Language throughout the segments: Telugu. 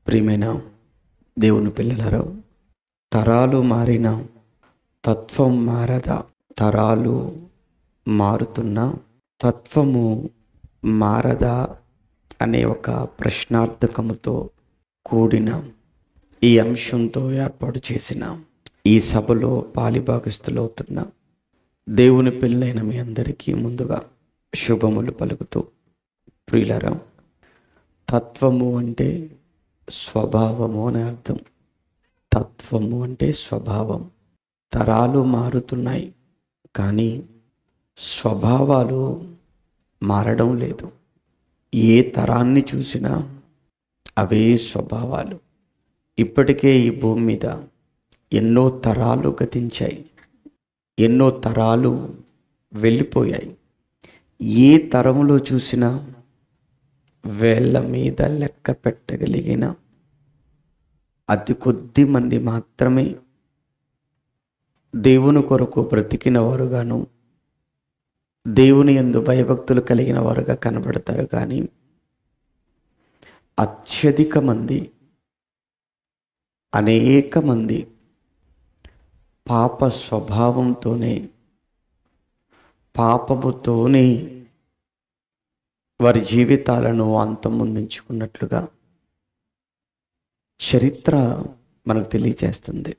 ప్రియమైన దేవుని పిల్లలారా, తరాలు మారిన తత్వం మారదా? తరాలు మారుతున్న తత్వము మారదా అనే ఒక ప్రశ్నార్థకముతో కూడిన ఈ అంశంతో ఏర్పాటు చేసిన ఈ సభలో పాలిభాగస్తులవుతున్న దేవుని పిల్లైన మీ అందరికీ ముందుగా శుభములు పలుకుతూ, ప్రియులారా, తత్వము అంటే స్వభావము అని అర్థం. తత్వము అంటే స్వభావం. తరాలు మారుతున్నాయి కానీ స్వభావాలు మారడం లేదు. ఏ తరాన్ని చూసినా అవే స్వభావాలు. ఇప్పటికే ఈ భూమి మీద ఎన్నో తరాలు గతించాయి, ఎన్నో తరాలు వెళ్ళిపోయాయి. ఏ తరములో చూసినా వేళ్ళ మీద లెక్క పెట్టగలిగిన అతి కొద్ది మంది మాత్రమే దేవుని కొరకు బ్రతికిన వారుగాను, దేవుని యందు భయభక్తులు కలిగిన వారుగా కనబడతారు. కానీ అత్యధిక మంది, అనేక మంది పాప స్వభావంతోనే, పాపముతోనే వారి జీవితాలను అంతమొందించుకున్నట్లుగా చరిత్ర మనకు తెలియజేస్తుంది.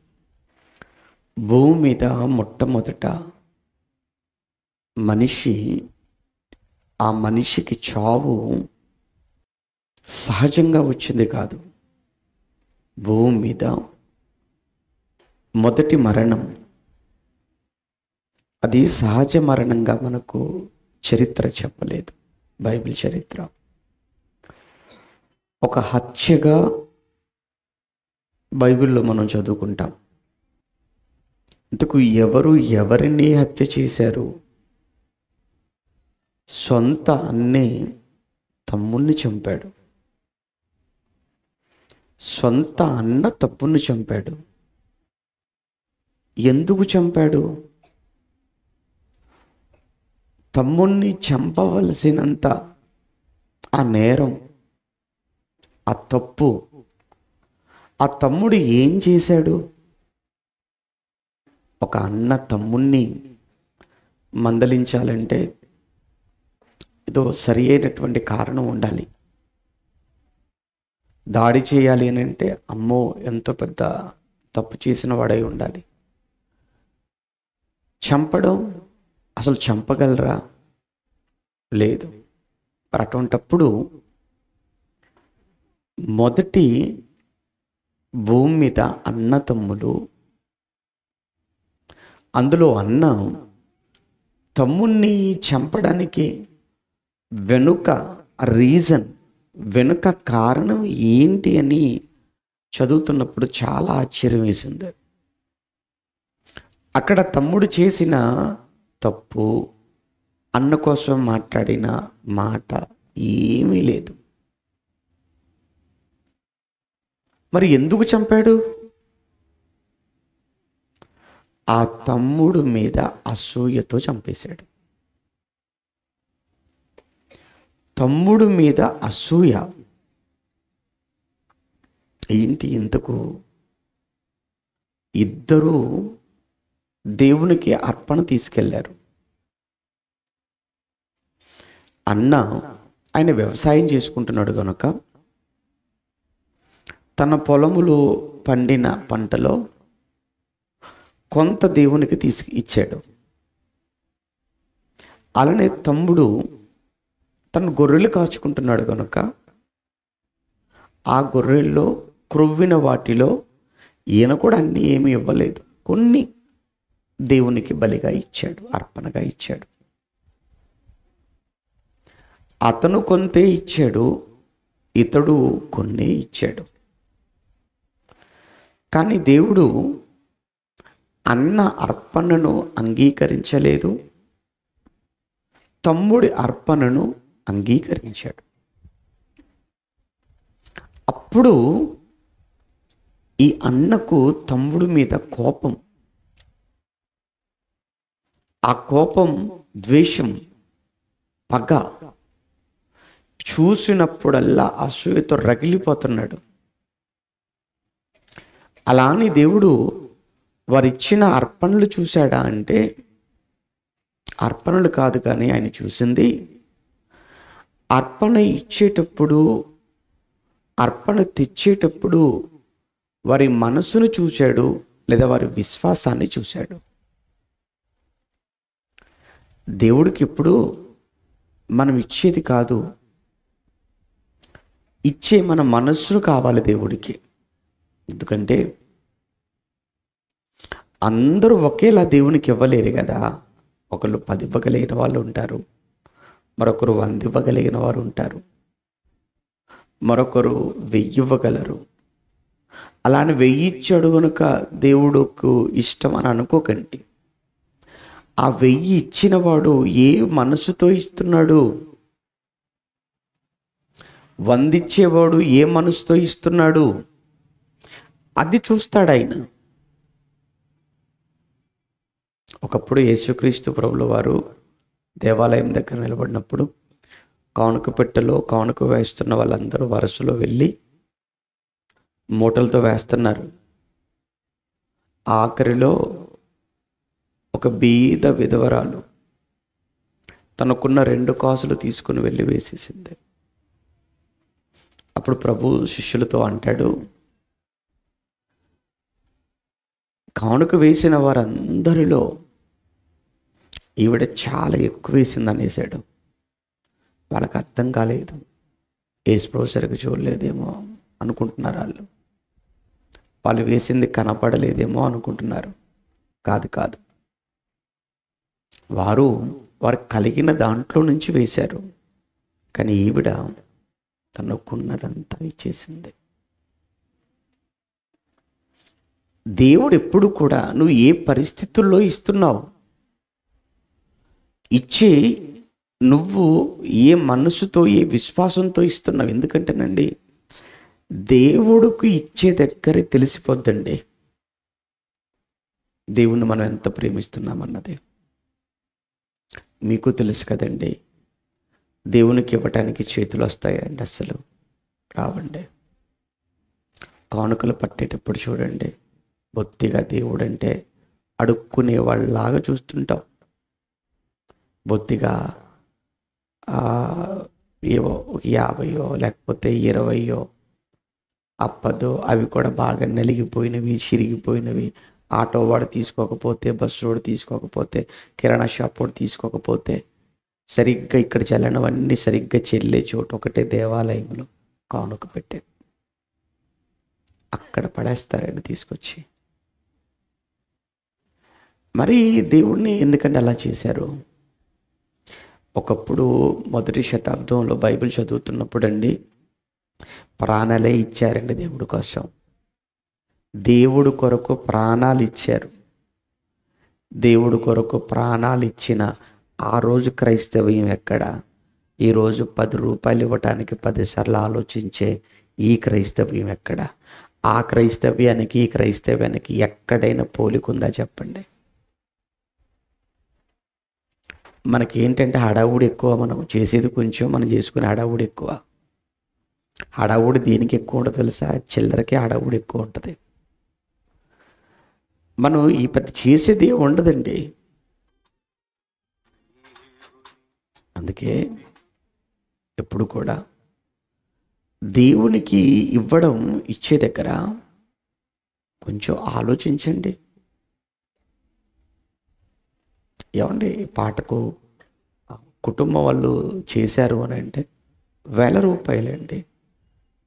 భూమి మీద మొట్టమొదట ఆ మనిషికి చావు సహజంగా వచ్చింది కాదు. భూమి మీద మొదటి మరణం అది సహజ మరణంగా మనకు చరిత్ర చెప్పలేదు. బైబిల్ చరిత్ర ఒక హత్యగా బైబిల్లో మనం చదువుకుంటాం. ఇంతకు ఎవరు ఎవరిని హత్య చేశారు? సొంత అన్నే తమ్ముణ్ణి చంపాడు. సొంత అన్న తమ్ముణ్ణి చంపాడు. ఎందుకు చంపాడు? తమ్ముణ్ణి చంపవలసినంత ఆ నేరం, ఆ తప్పు ఆ తమ్ముడు ఏం చేశాడు? ఒక అన్న తమ్ముణ్ణి మందలించాలంటే ఏదో సరి అయినటువంటి కారణం ఉండాలి. దాడి చేయాలి అని అంటే అమ్మో ఎంతో పెద్ద తప్పు చేసిన వాడై ఉండాలి. చంపడం, అసలు చంపగలరా? లేదు. మరి అటువంటప్పుడు మొదటి భూమి మీద అన్న తమ్ములు, అందులో అన్న తమ్ముణ్ణి చంపడానికి వెనుక రీజన్, వెనుక కారణం ఏంటి అని చదువుతున్నప్పుడు చాలా ఆశ్చర్యం వేసింది. అక్కడ తమ్ముడు చేసిన తప్పు, అన్న కోసం మాట్లాడిన మాట ఏమీ లేదు. మరి ఎందుకు చంపాడు? ఆ తమ్ముడు మీద అసూయతో చంపేశాడు. తమ్ముడు మీద అసూయ ఏంటి? ఇంతకు ఇద్దరూ దేవునికి అర్పణ తీసుకెళ్లారు. అన్న ఆయన వ్యవసాయం చేసుకుంటున్నాడు కనుక తన పొలములో పండిన పంటలో కొంత దేవునికి ఇచ్చాడు. అలానే తమ్ముడు తను గొర్రెలు కాచుకుంటున్నాడు కనుక ఆ గొర్రెల్లో క్రొవ్విన వాటిలో ఈయన కూడా అన్నీ ఏమీ ఇవ్వలేదు, కొన్ని దేవునికి బలిగా ఇచ్చాడు, అర్పణగా ఇచ్చాడు. అతను కొంతే ఇచ్చాడు, ఇతడు కొన్నే ఇచ్చాడు. కానీ దేవుడు అన్న అర్పణను అంగీకరించలేదు, తమ్ముడి అర్పణను అంగీకరించాడు. అప్పుడు ఈ అన్నకు తమ్ముడి మీద కోపం, ఆ కోపం ద్వేషం, పగ చూసినప్పుడల్లా అసూయతో రగిలిపోతున్నాడు. అలా అని దేవుడు వారిచ్చిన అర్పణలు చూశాడా అంటే అర్పణలు కాదు, కానీ ఆయన చూసింది అర్పణ ఇచ్చేటప్పుడు, అర్పణ తెచ్చేటప్పుడు వారి మనసును చూశాడు, లేదా వారి విశ్వాసాన్ని చూశాడు. దేవుడికి ఎప్పుడు మనం ఇచ్చేది కాదు, ఇచ్చే మన మనస్సును కావాలి దేవుడికి. ఎందుకంటే అందరూ ఒకేలా దేవునికి ఇవ్వలేరు కదా. ఒకళ్ళు 10 ఇవ్వగలిగిన వాళ్ళు ఉంటారు, మరొకరు 100 ఇవ్వగలిగిన వారు ఉంటారు, మరొకరు 1000 ఇవ్వగలరు. అలానే 1000 ఇచ్చాడు కనుక దేవుడుకు ఇష్టం అని అనుకోకండి. ఆ 1000 ఇచ్చిన వాడు ఏ మనసుతో ఇస్తున్నాడు, 100 ఇచ్చేవాడు ఏ మనసుతో ఇస్తున్నాడు, అది చూస్తాడు ఆయన. ఒకప్పుడు యేసుక్రీస్తు ప్రభుల వారు దేవాలయం దగ్గర నిలబడినప్పుడు కానుక పెట్టెలో కానుక వేస్తున్న వాళ్ళందరూ వరుసలో వెళ్ళి మూటలతో వేస్తున్నారు. ఆఖరిలో ఒక బీద విధవరాలు తనకున్న 2 కాసులు తీసుకుని వెళ్ళి వేసేసింది. అప్పుడు ప్రభు శిష్యులతో అంటాడు, కానుక వేసిన వారందరిలో ఈవిడ చాలా ఎక్కువ వేసింది అనేసాడు. వాళ్ళకి అర్థం కాలేదు. యేసు ప్రభు సరిగ్గా చూడలేదేమో అనుకుంటున్నారు వాళ్ళు వేసింది కనపడలేదేమో అనుకుంటున్నారు. కాదు, వారు కలిగిన దాంట్లో నుంచి వేశారు. కానీ ఈవిడ తనకున్నదంతా ఇచ్చేసింది. దేవుడు ఎప్పుడు కూడా నువ్వు ఏ పరిస్థితుల్లో ఇస్తున్నావు, ఇచ్చే నువ్వు ఏ మనసుతో ఏ విశ్వాసంతో ఇస్తున్నావు. ఎందుకంటేనండి దేవుడికి ఇచ్చే దగ్గరే తెలిసిపోద్దండి దేవుణ్ణి మనం ఎంత ప్రేమిస్తున్నామన్నది. మీకు తెలుసు కదండి, దేవునికి ఇవ్వటానికి చేతులు వస్తాయండి? అస్సలు రావండి. కానుకలు పట్టేటప్పుడు చూడండి, బొత్తిగా దేవుడంటే అడుక్కునే వాళ్ళలాగా చూస్తుంటాం. బొత్తిగా ఏవో 50 లేకపోతే 20 అప్పదో, అవి కూడా బాగా నలిగిపోయినవి, చిరిగిపోయినవి. ఆటో వాడు తీసుకోకపోతే, బస్సు వాడు తీసుకోకపోతే, కిరాణా షాప్ వాడు తీసుకోకపోతే, సరిగ్గా ఇక్కడ చెల్లనవన్నీ సరిగ్గా చెల్లే చోటు ఒకటే దేవాలయంలో కానుక పెట్టే, అక్కడ పడేస్తారండి తీసుకొచ్చి. మరి దేవుణ్ణి ఎందుకంటే అలా చేశారు? ఒకప్పుడు మొదటి శతాబ్దంలో బైబిల్ చదువుతున్నప్పుడు అండి ప్రాణాలే ఇచ్చారండి దేవుడి కోసం. దేవుడు కొరకు ప్రాణాలు ఇచ్చారు. దేవుడు కొరకు ప్రాణాలు ఇచ్చిన ఆ రోజు క్రైస్తవ్యం ఎక్కడ? ఈరోజు 10 రూపాయలు ఇవ్వటానికి 10 సార్లు ఆలోచించే ఈ క్రైస్తవ్యం ఎక్కడ? ఆ క్రైస్తవ్యానికి ఈ క్రైస్తవ్యానికి ఎక్కడైనా పోలికుందా చెప్పండి? మనకి ఏంటంటే హడావుడి ఎక్కువ, మనం చేసేది కొంచెం, మనం చేసుకునే హడావుడి ఎక్కువ. హడావుడి దేనికి ఎక్కువ ఉంటుంది తెలుసా? చిల్లరకి హడావుడి ఎక్కువ ఉంటుంది. మనం ఈ పెద్ద చేసేది ఉండదండి. అందుకే ఎప్పుడు కూడా దేవునికి ఇవ్వడం, ఇచ్చే దగ్గర కొంచెం ఆలోచించండి. ఏమండి, పాటకు కుటుంబం వాళ్ళు చేశారు అని అంటే 1000 రూపాయలండి.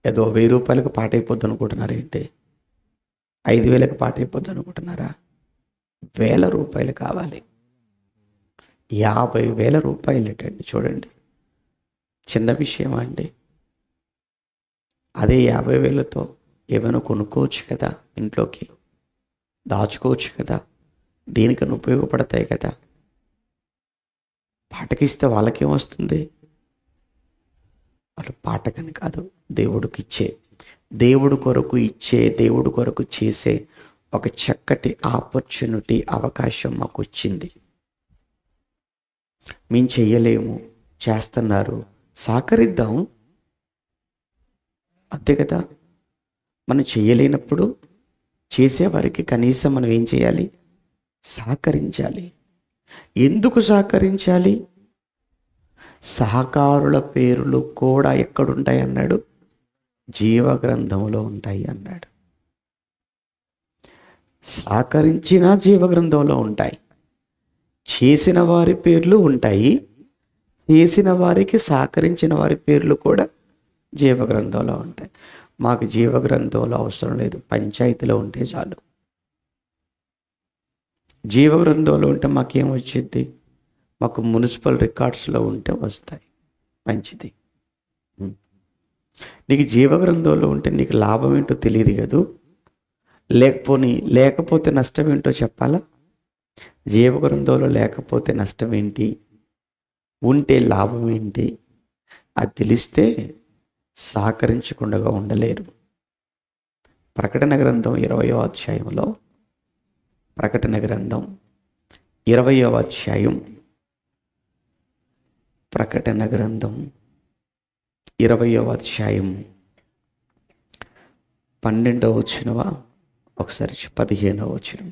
ఏదో 1000 రూపాయలకు పాట అయిపోద్ది అనుకుంటున్నారా ఏంటి? 5000కి పాట అయిపోద్ది అనుకుంటున్నారా? 1000 రూపాయలు కావాలి. 50,000 రూపాయలు ఏంటండి? చూడండి, చిన్న విషయం అండి. అదే 50,000తో ఏమైనా కొనుక్కోవచ్చు కదా, ఇంట్లోకి దాచుకోవచ్చు కదా, దేనికన్నా ఉపయోగపడతాయి కదా. పాటకిస్తే వాళ్ళకేమొస్తుంది? వాళ్ళు పాటకని కాదు, దేవుడికి ఇచ్చే, దేవుడు కొరకు ఇచ్చే, దేవుడు కొరకు చేసే ఒక చక్కటి ఆపర్చునిటీ, అవకాశం మాకు వచ్చింది. మేము చెయ్యలేము, చేస్తున్నారు, సహకరిద్దాం, అంతే కదా. మనం చెయ్యలేనప్పుడు చేసేవారికి కనీసం మనం ఏం చేయాలి? సహకరించాలి. ఎందుకు సహకరించాలి? సహకారుల పేర్లు కూడా ఎక్కడుంటాయి అన్నాడు? జీవగ్రంథంలో ఉంటాయి అన్నాడు. సహకరించిన జీవగ్రంథంలో ఉంటాయి. చేసిన వారి పేర్లు ఉంటాయి. చేసిన వారికి సహకరించిన వారి పేర్లు కూడా జీవగ్రంథంలో ఉంటాయి. మాకు జీవగ్రంథంలో అవసరం లేదు, పంచాయతీలో ఉంటే చాలు. జీవగ్రంథంలో ఉంటే మాకేం వచ్చింది? మాకు మున్సిపల్ రికార్డ్స్లో ఉంటే వస్తాయి, మంచిది. నీకు జీవగ్రంథంలో ఉంటే నీకు లాభం ఏంటో తెలియదు కదూ. లేకపోతే నష్టం ఏంటో చెప్పాలా? జీవగ్రంథంలో లేకపోతే నష్టం ఏంటి, ఉంటే లాభం ఏంటి, అది తెలిస్తే సహకరించకుండా ఉండలేరు. ప్రకటన గ్రంథం 20వ అధ్యాయంలో, ప్రకటన గ్రంథం 20వ అధ్యాయం, ప్రకటన గ్రంథం 20వ అధ్యాయం 12వ వచనమా, ఒకసారి 15వ వచనం.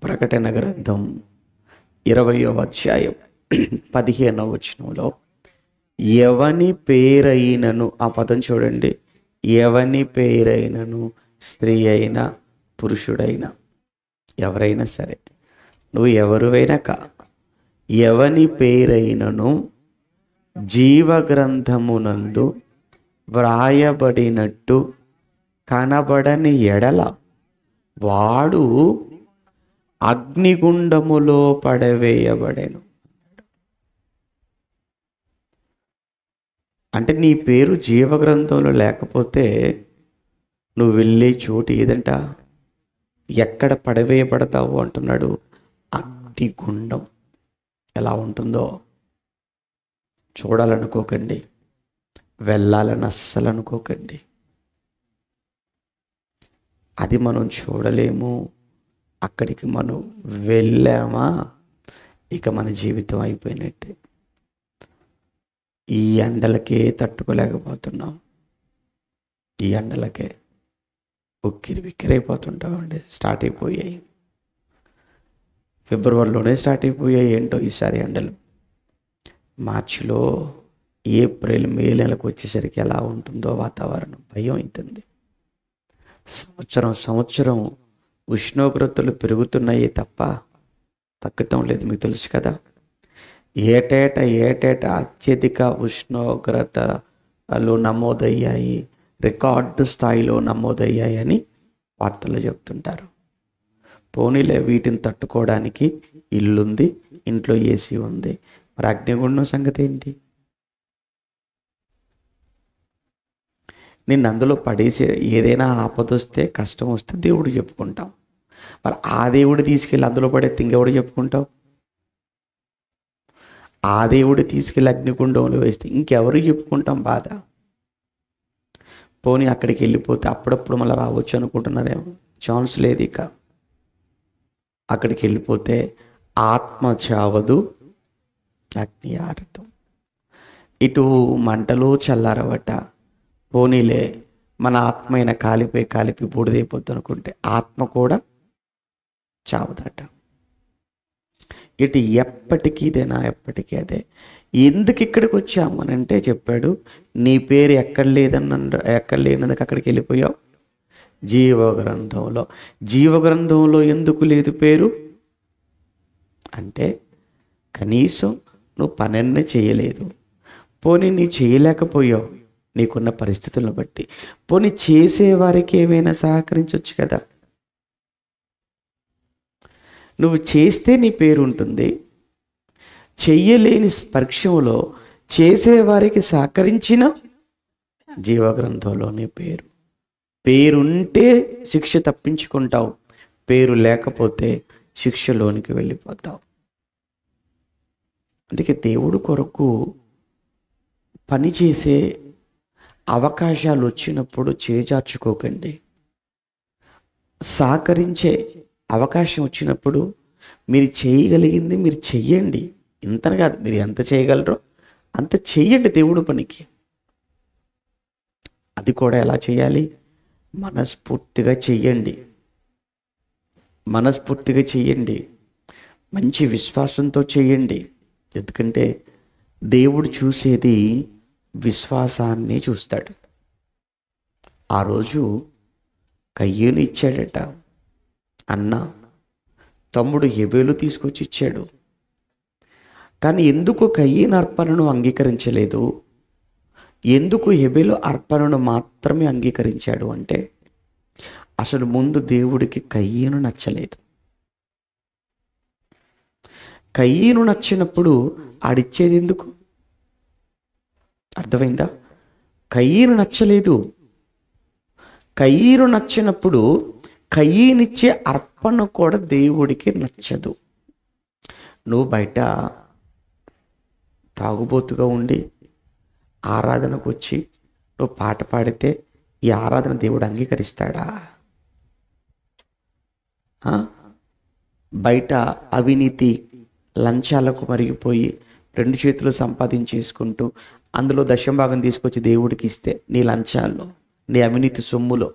ప్రకటన గ్రంథం 20వ అధ్యాయం 15వ వచనంలో, ఎవని పేరైనను, ఆ పదం చూడండి, ఎవని పేరైనను, స్త్రీ అయినా పురుషుడైనా, ఎవరైనా సరే, నువ్వు ఎవరువైనా ఎవని పేరైనను జీవగ్రంథమునందు వ్రాయబడినట్టు కనబడని ఎడల వాడు అగ్నిగుండములో పడవేయబడెను. అంటే నీ పేరు జీవగ్రంథంలో లేకపోతే నువ్వు వెళ్ళే చోటు ఏదంట? ఎక్కడ పడవేయబడతావు అంటున్నాడు? అగ్నిగుండం. ఎలా ఉంటుందో చూడాలనుకోకండి, వెళ్ళాలని అస్సలు అనుకోకండి. అది మనం చూడలేము. అక్కడికి మనం వెళ్ళామా ఇక మన జీవితం అయిపోయినట్టే. ఈ ఎండలకే తట్టుకోలేకపోతున్నాం. ఈ ఎండలకే ఉక్కిరి బిక్కిరైపోతుంటామండి. స్టార్ట్ అయిపోయాయి, ఫిబ్రవరిలోనే స్టార్ట్ అయిపోయాయి. ఏంటో ఈసారి ఎండలు. మార్చిలో, ఏప్రిల్, మే నెలకు వచ్చేసరికి ఎలా ఉంటుందో వాతావరణం భయం అవుతుంది. సంవత్సరం ఉష్ణోగ్రతలు పెరుగుతున్నాయి తప్ప తగ్గటం లేదు. మీకు తెలుసు కదా, ఏటేటా అత్యధిక ఉష్ణోగ్రతలు నమోదయ్యాయి, రికార్డు స్థాయిలో నమోదయ్యాయి అని వార్తలు చెప్తుంటారు. పోనీలే, వీటిని తట్టుకోవడానికి ఇల్లుంది, ఇంట్లో ఏసీ ఉంది. మరి అగ్నిగుండం సంగతి ఏంటి? నిన్ను అందులో పడేసే ఏదైనా ఆపదొస్తే, కష్టం వస్తే దేవుడు చెప్పుకుంటాం. మరి ఆ దేవుడు తీసుకెళ్ళి అందులో పడేస్తే ఇంకెవడు చెప్పుకుంటావు? ఆ దేవుడు తీసుకెళ్ళి అగ్నిగుండంలో వేస్తే ఇంకెవరు చెప్పుకుంటాం బాధ? పోనీ అక్కడికి వెళ్ళిపోతే అప్పుడప్పుడు మళ్ళీ రావచ్చు అనుకుంటున్నారేమో. ఛాన్స్ లేదు. ఇక అక్కడికి వెళ్ళిపోతే ఆత్మ చావదు, అగ్ని ఆరదు. ఇటు మంటలు చల్లారవట. పోనీలే, మన ఆత్మ అయినా కాలిపి బూడిదైపోద్ది అనుకుంటే ఆత్మ కూడా చావదట. ఇటు ఎప్పటికీ అదే. ఎందుకు ఇక్కడికి వచ్చాము అని అంటే చెప్పాడు, నీ పేరు ఎక్కడ లేనందుకు అక్కడికి వెళ్ళిపోయావు? జీవగ్రంథంలో. జీవగ్రంథంలో ఎందుకు లేదు పేరు అంటే, కనీసం నువ్వు పనన్నే చేయలేదు. పోనీ నీ చేయలేకపోయావు నీకున్న పరిస్థితులను బట్టి. పోనీ చేసేవారికి ఏమైనా సహకరించవచ్చు కదా. నువ్వు చేస్తే నీ పేరు ఉంటుంది. చెయ్యలేని పరీక్షలో చేసేవారికి సహకరించిన జీవగ్రంథంలో నీ పేరుంటే శిక్ష తప్పించుకుంటావు, పేరు లేకపోతే శిక్షలోనికి వెళ్ళిపోతావు. అందుకే దేవుడు కొరకు పనిచేసే అవకాశాలు వచ్చినప్పుడు చేజార్చుకోకండి. సహకరించే అవకాశం వచ్చినప్పుడు మీరు చేయగలిగింది మీరు చెయ్యండి. ఇంతని కాదు, మీరు ఎంత చేయగలరో అంత చెయ్యండి దేవుడు పనికి. అది కూడా ఎలా చేయాలి? మనస్ఫూర్తిగా చెయ్యండి, మనస్ఫూర్తిగా చెయ్యండి, మంచి విశ్వాసంతో చెయ్యండి. ఎందుకంటే దేవుడు చూసేది విశ్వాసాన్ని చూస్తాడు. ఆ రోజు కయ్యేను ఇచ్చాడట అన్న, తమ్ముడు హేబేలు తీసుకొచ్చి ఇచ్చాడు. కానీ ఎందుకు కయ్యేను అర్పణను అంగీకరించలేదు, ఎందుకు హేబేలు అర్పణను మాత్రమే అంగీకరించాడు అంటే, అసలు ముందు దేవుడికి కయ్యేను నచ్చలేదు. కయ్యేను నచ్చినప్పుడు ఆడిచ్చేది ఎందుకు? అర్థమైందా? కయ్యేను నచ్చలేదు. కయ్యేను నచ్చినప్పుడు కయ్యేనిచ్చే అర్పణ కూడా దేవుడికి నచ్చదు. నువ్వు బయట తాగుబోతుగా ఉండి ఆరాధనకు వచ్చి నువ్వు పాట పాడితే ఈ ఆరాధన దేవుడు అంగీకరిస్తాడా? బయట అవినీతి లంచాలకు మరిగిపోయి 2 చేతులు సంపాదించేసుకుంటూ అందులో దశంభాగం తీసుకొచ్చి దేవుడికి ఇస్తే, నీ లంచాల్లో, నీ అవినీతి సొమ్ములో,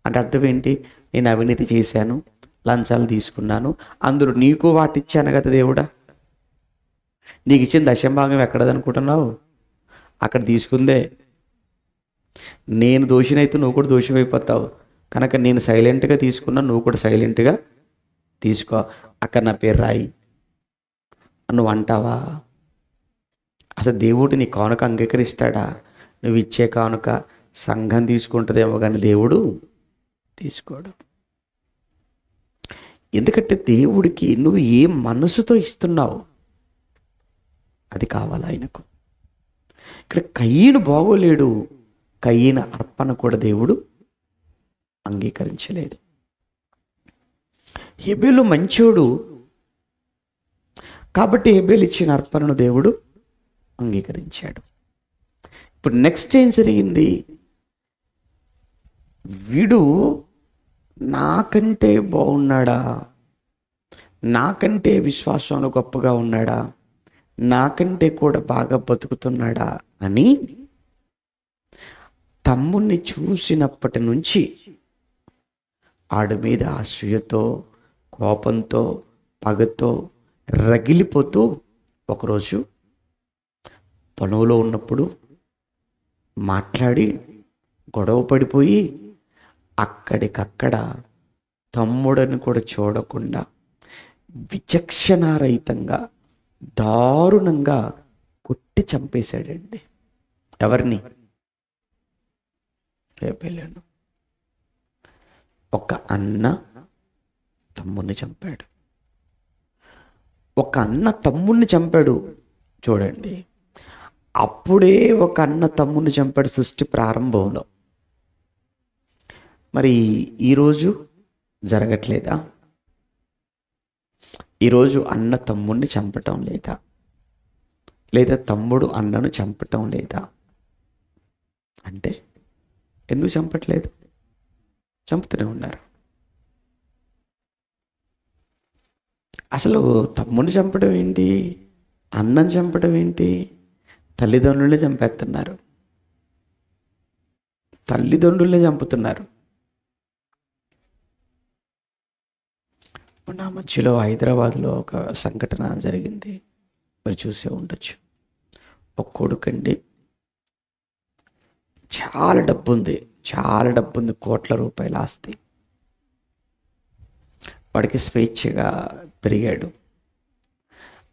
అంటే అర్థం ఏంటి? నేను అవినీతి చేశాను, లంచాలు తీసుకున్నాను, అందులో నీకు వాటిచ్చాను కదా దేవుడా. నీకు ఇచ్చిన దశంభాగం ఎక్కడదనుకుంటున్నావు? అక్కడ తీసుకుందే. నేను దోషినైతే నువ్వు కూడా దోషమైపోతావు కనుక నేను సైలెంట్గా తీసుకున్నా, నువ్వు కూడా సైలెంట్గా తీసుకో, అక్కడ నా పేరు రాయి నువ్వు అంటావా? అసలు దేవుడు నీ కానుక అంగీకరిస్తాడా? నువ్వు ఇచ్చే కానుక సంఘం తీసుకుంటుందేమో కానీ దేవుడు తీసుకోడు. ఎందుకంటే దేవుడికి నువ్వు ఏ మనసుతో ఇస్తున్నావు అది కావాలి ఆయనకు. ఇక్కడ కయ్యేను బాగోలేడు, కయ్యేను అర్పణ కూడా దేవుడు అంగీకరించలేదు. హేబేలు మంచోడు కాబట్టి హేబేలు ఇచ్చిన అర్పణను దేవుడు అంగీకరించాడు. ఇప్పుడు నెక్స్ట్ ఏం జరిగింది? వీడు నాకంటే బాగున్నాడా, నాకంటే విశ్వాసంలో గొప్పగా ఉన్నాడా, నాకంటే కూడా బాగా బతుకుతున్నాడా అని తమ్ముణ్ణి చూసినప్పటి నుంచి ఆడి మీద అసూయతో, కోపంతో, పగతో రగిలిపోతూ ఒకరోజు పొలంలో ఉన్నప్పుడు మాట్లాడి గొడవ పడిపోయి అక్కడికక్కడ తమ్ముడని కూడా చూడకుండా విచక్షణారహితంగా దారుణంగా కొట్టి చంపేశాడండి. ఎవరిని? హేబేలును. ఒక అన్న తమ్ముడిని చంపాడు. ఒక అన్న తమ్ముడిని చంపాడు. చూడండి, అప్పుడే ఒక అన్న తమ్ముడిని చంపాడు సృష్టి ప్రారంభంలో. మరి ఈరోజు జరగట్లేదా? ఈరోజు అన్న తమ్ముడిని చంపటం లేదా? లేదా తమ్ముడు అన్నను చంపటం లేదా? అంటే ఎందుకు చంపట్లేదు? చంపుతూనే ఉన్నారు. అసలు తమ్ముడిని చంపడం ఏంటి, అన్నను చంపడం ఏంటి? తల్లిదండ్రులనే చంపేస్తున్నారు, తల్లిదండ్రులనే చంపుతున్నారు. నా మధ్యలో హైదరాబాద్లో ఒక సంఘటన జరిగింది, మీరు చూసే ఉండొచ్చు. ఒక కొడుకండి, చాలా డబ్బు ఉంది, చాలా డబ్బు ఉంది, కోట్ల రూపాయల ఆస్తి. వాడికి స్వేచ్ఛగా పెరిగాడు,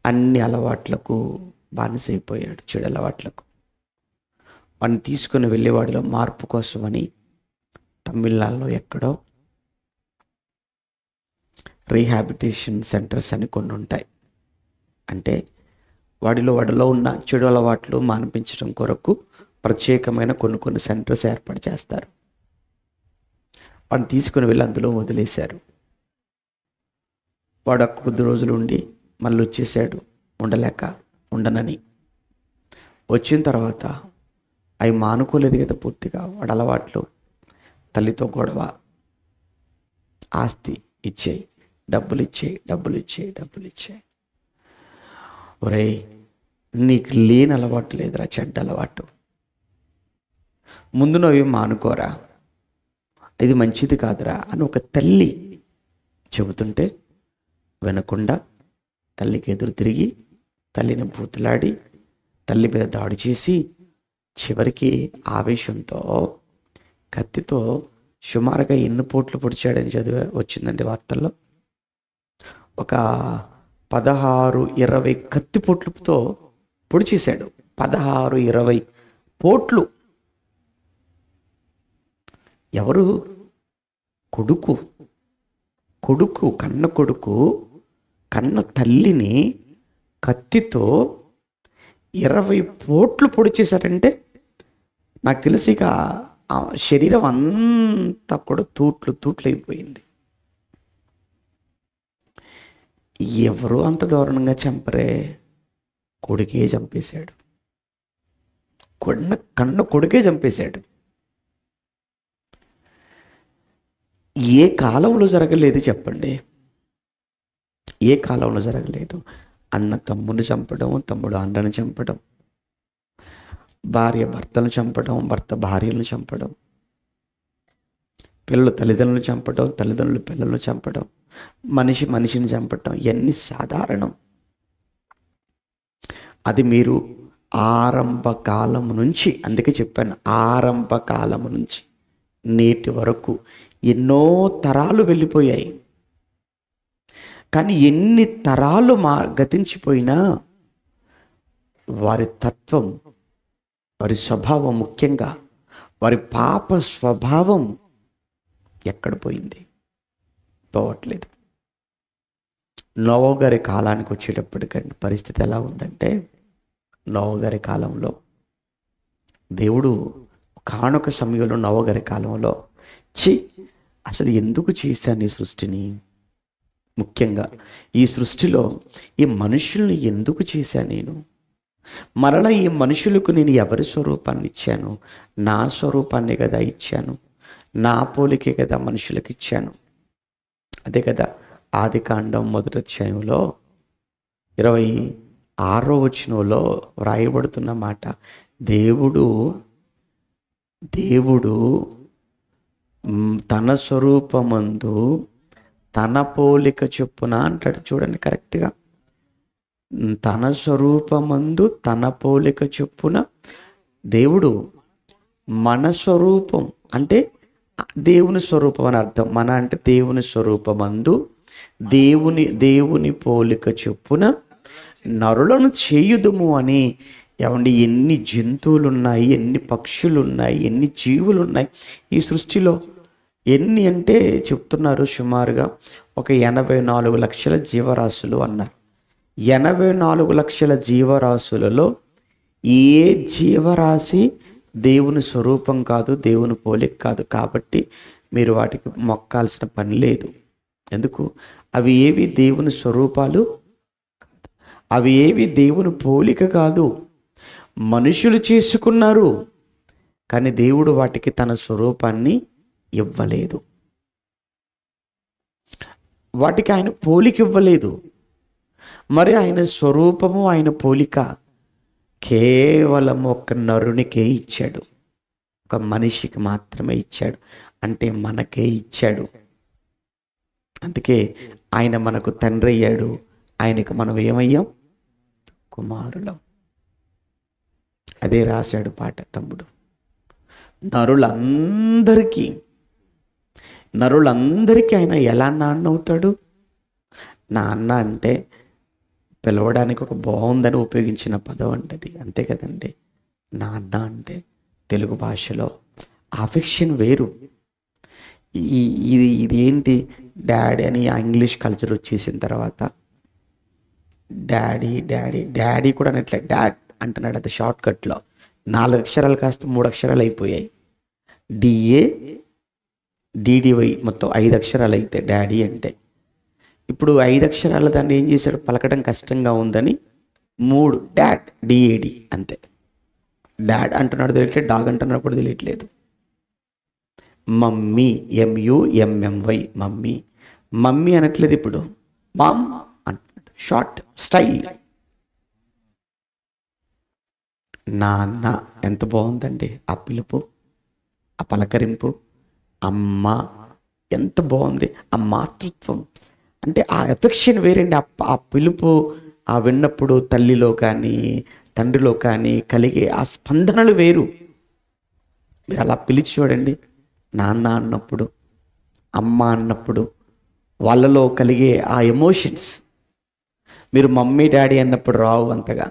అన్ని అలవాట్లకు బానిసైపోయాడు, చెడు అలవాట్లకు. వాడిని తీసుకుని వెళ్ళేవాడిలో మార్పు కోసమని తమిళనాడులో ఎక్కడో రీహాబిటేషన్ సెంటర్స్ అని కొన్ని ఉంటాయి. అంటే వాడిలో ఉన్న చెడు అలవాట్లు మాన్పించడం కొరకు ప్రత్యేకమైన కొన్ని సెంటర్స్ ఏర్పాటు చేస్తారు. వాడిని తీసుకుని వెళ్ళి అందులో వదిలేశారు. వాడు కొద్ది రోజులు ఉండి మళ్ళీ వచ్చేసాడు, ఉండనని. వచ్చిన తర్వాత అవి మానుకోలేదు కదా పూర్తిగా. వాడు అలవాట్లు, తల్లితో గొడవ, ఆస్తి ఇచ్చేయి, డబ్బులు ఇచ్చే. ఒరేయ్, నీకు లేని అలవాటు లేదురా, చెడ్డ అలవాటు. ముందు నువ్వు మానుకోరా, ఇది మంచిది కాదురా అని ఒక తల్లి చెబుతుంటే వినకుండా తల్లికి ఎదురు తిరిగి తల్లిని బూతులాడి తల్లి మీద దాడి చేసి చివరికి ఆవేశంతో కత్తితో సుమారుగా ఎన్ని పోట్లు పొడిచాడని వచ్చిందండి వార్తల్లో. ఒక 16-20 కత్తి పోట్లతో పొడిచేశాడు. 16-20 పోట్లు. ఎవరు? కొడుకు కన్న తల్లిని కత్తితో 20 పోట్లు పొడిచేశారంటే నాకు తెలిసి ఇక ఆ శరీరం అంతా కూడా తూట్లు అయిపోయింది. ఎవరు అంత దారుణంగా చంపరే? కొడుకే చంపేశాడు. కన్న కొడుకే చంపేశాడు. ఏ కాలంలో జరగలేదు చెప్పండి? ఏ కాలంలో జరగలేదు? అన్న తమ్ముని చంపడం, తమ్ముడు అన్నను చంపడం, భార్య భర్తను చంపడం, భర్త భార్యలను చంపడం, పిల్లలు తల్లిదండ్రులను చంపడం, తల్లిదండ్రులు పిల్లలను చంపడం, మనిషిని చంపడం ఇవన్నీ సాధారణం. అది మీరు ఆరంభ కాలం నుంచి, అందుకే చెప్పాను, ఆరంభ కాలం నుంచి నేటి వరకు ఎన్నో తరాలు వెళ్ళిపోయాయి. కానీ ఎన్ని తరాలు గతించిపోయినా వారి తత్వం, వారి స్వభావం, ముఖ్యంగా వారి పాప స్వభావం ఎక్కడ పోయింది? పోవట్లేదు. నోవా గారి కాలానికి వచ్చేటప్పటికండి పరిస్థితి ఎలా ఉందంటే, నోవా గారి కాలంలో దేవుడు కానొక సమయంలో, నోవా గారి కాలంలో అసలు ఎందుకు చేశాను ఈ సృష్టిని, ముఖ్యంగా ఈ సృష్టిలో ఈ మనుషుల్ని ఎందుకు చేశాను నేను, మరలా ఈ మనుషులకు నేను ఎవరి స్వరూపాన్ని ఇచ్చాను? నా స్వరూపాన్ని కదా ఇచ్చాను, నా పోలికే కదా మనుషులకు ఇచ్చాను. అదే కదా ఆదికాండం 1వ అధ్యాయంలో 26వ వచనంలో వ్రాయబడుతున్న మాట. దేవుడు తన స్వరూపమందు తన పోలిక చొప్పున అంటాడు. చూడండి కరెక్ట్గా, తన స్వరూపమందు తన పోలిక చొప్పున దేవుడు మన స్వరూపం అంటే దేవుని స్వరూపం అని అర్థం. మన అంటే దేవుని స్వరూపమందు దేవుని పోలిక చొప్పున నరులను చేయుదుము అని. ఏమండి, ఎన్ని జంతువులు ఉన్నాయి, ఎన్ని పక్షులు ఉన్నాయి, ఎన్ని జీవులు ఉన్నాయి ఈ సృష్టిలో. ఎన్ని అంటే చెప్తున్నారు, సుమారుగా ఒక 84 లక్షల జీవరాశులు అన్నారు. 84 లక్షల జీవరాశులలో ఏ జీవరాశి దేవుని స్వరూపం కాదు, దేవుని పోలిక కాదు. కాబట్టి మీరు వాటికి మొక్కాల్సిన పని లేదు. ఎందుకు? అవి ఏవి దేవుని స్వరూపాలు కాదు, అవి ఏవి దేవుని పోలిక కాదు. మనుషులు చేసుకున్నారు, కానీ దేవుడు వాటికి తన స్వరూపాన్ని ఇవ్వలేదు. వాటికి ఆయన పోలిక ఇవ్వలేదు. మరి ఆయన స్వరూపము, ఆయన పోలిక కేవలం ఒక నరునికే ఇచ్చాడు, ఒక మనిషికి మాత్రమే ఇచ్చాడు. అంటే మనకే ఇచ్చాడు. అందుకే ఆయన మనకు తండ్రి అయ్యాడు, ఆయనకు మనం ఏమయ్యాం? కుమారులం. అదే రాశాడు పాట తమ్ముడు. నరులందరికీ ఆయన ఎలా నాన్న అవుతాడు? నాన్న అంటే పిలవడానికి ఒక బాగుందని ఉపయోగించిన పదం అంటది, అంతే కదండి. నాన్న అంటే తెలుగు భాషలో అఫెక్షన్ వేరు. ఇది ఏంటి డాడీ అని ఇంగ్లీష్ కల్చర్ వచ్చేసిన తర్వాత డాడీ కూడా అనట్లే, డాడ్ అంటున్నాడు. అది షార్ట్ కట్లో 4 అక్షరాలు కాస్త 3 అక్షరాలు అయిపోయాయి. DADDY మొత్తం 5 అక్షరాలు అయితే డాడీ అంటే. ఇప్పుడు 5 అక్షరాల దాన్ని ఏం చేశాడు? పలకడం కష్టంగా ఉందని 3 డాడ్, DAD అంతే. డాడ్ అంటున్నాడు తెలియట్లేదు, డాగ్ అంటున్నప్పుడు తెలియట్లేదు. మమ్మీ, MUMMY మమ్మీ అనట్లేదు ఇప్పుడు, మామ్ అంటున్నాడు. Short style. నాన్న ఎంత బాగుందండి ఆ పిలుపు, ఆ పలకరింపు. అమ్మ, ఎంత బాగుంది ఆ మాతృత్వం. అంటే ఆ ఎఫెక్షన్ వేరండి. ఆ పిలుపు ఆ విన్నప్పుడు తల్లిలో కానీ తండ్రిలో కానీ కలిగే ఆ స్పందనలు వేరు. మీరు అలా పిలిచి చూడండి, నాన్న అన్నప్పుడు, అమ్మ అన్నప్పుడు వాళ్ళలో కలిగే ఆ ఎమోషన్స్ మీరు మమ్మీ డాడీ అన్నప్పుడు రావు అంతగా.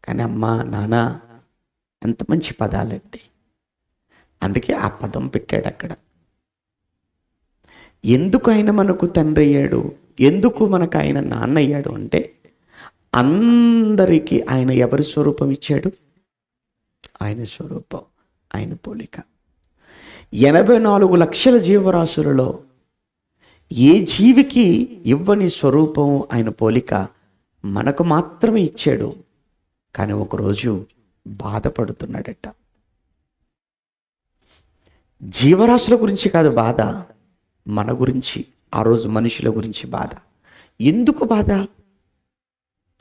కానీ అమ్మ నాన్న ఎంత మంచి పదాలండి. అందుకే ఆ పదం పెట్టాడు అక్కడ. ఎందుకు ఆయన మనకు తండ్రి అయ్యాడు, ఎందుకు మనకు ఆయన నాన్న అయ్యాడు అంటే, అందరికీ ఆయన ఎవరి స్వరూపం ఇచ్చాడు? ఆయన స్వరూపం, ఆయన పోలిక. 84 లక్షల జీవరాశులలో ఏ జీవికి ఇవ్వని స్వరూపం ఆయన పోలిక మనకు మాత్రమే ఇచ్చాడు. కానీ ఒకరోజు బాధపడుతున్నాడట. జీవరాశుల గురించి కాదు బాధ, మన గురించి, ఆ రోజు మనుషుల గురించి బాధ. ఎందుకు బాధ?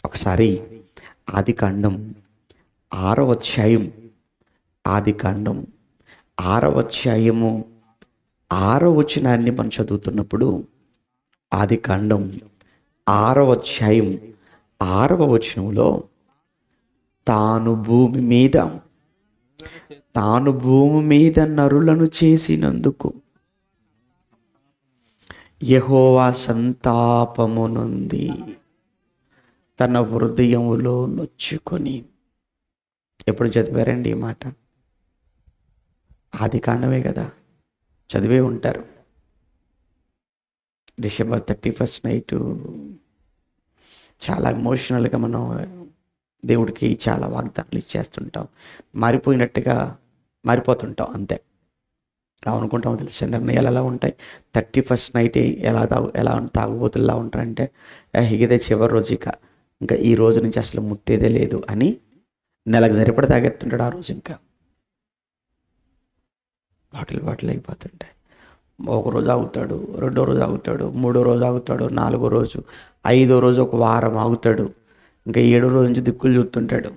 ఒకసారి ఆదికాండం 6వ అధ్యాయం, ఆదికాండం 6వ అధ్యాయము 6వ వచనాన్ని మనం చదువుతున్నప్పుడు, ఆదికాండం 6వ అధ్యాయం 6వ వచనంలో, తాను భూమి మీద నరులను చేసినందుకు యెహోవా సంతాపము నొంది తన హృదయములో నొచ్చుకొని. ఎప్పుడు చదివారండి ఈ మాట? ఆదికాండమే కదా, చదివే ఉంటారు. డిసెంబర్ 31 నైటు చాలా ఎమోషనల్గా మనం దేవుడికి చాలా వాగ్దానాలు ఇచ్చేస్తుంటాం, మారిపోతుంటాం అంతే. అనుకుంటాం తెలిసిన నిర్ణయాలు ఎలా ఉంటాయి. 31 నైట్ ఎలా తాగుబోతుల్లా ఉంటారంటే, ఇదే చివరి రోజు, ఇంకా ఈ రోజు నుంచి అసలు ముట్టేదే లేదు అని నెలకు సరిపడి తాగెత్తుంటాడు. ఆ రోజు ఇంకా బాటిల్ అయిపోతుంటాయి. ఒక రోజు ఆగుతాడు, రెండో రోజు ఆగుతాడు, మూడో రోజు ఆగుతాడు, నాలుగో రోజు, ఐదో రోజు ఒక వారం ఆగుతాడు, ఇంకా 7వ రోజు నుంచి దిక్కులు చూస్తుంటాడు.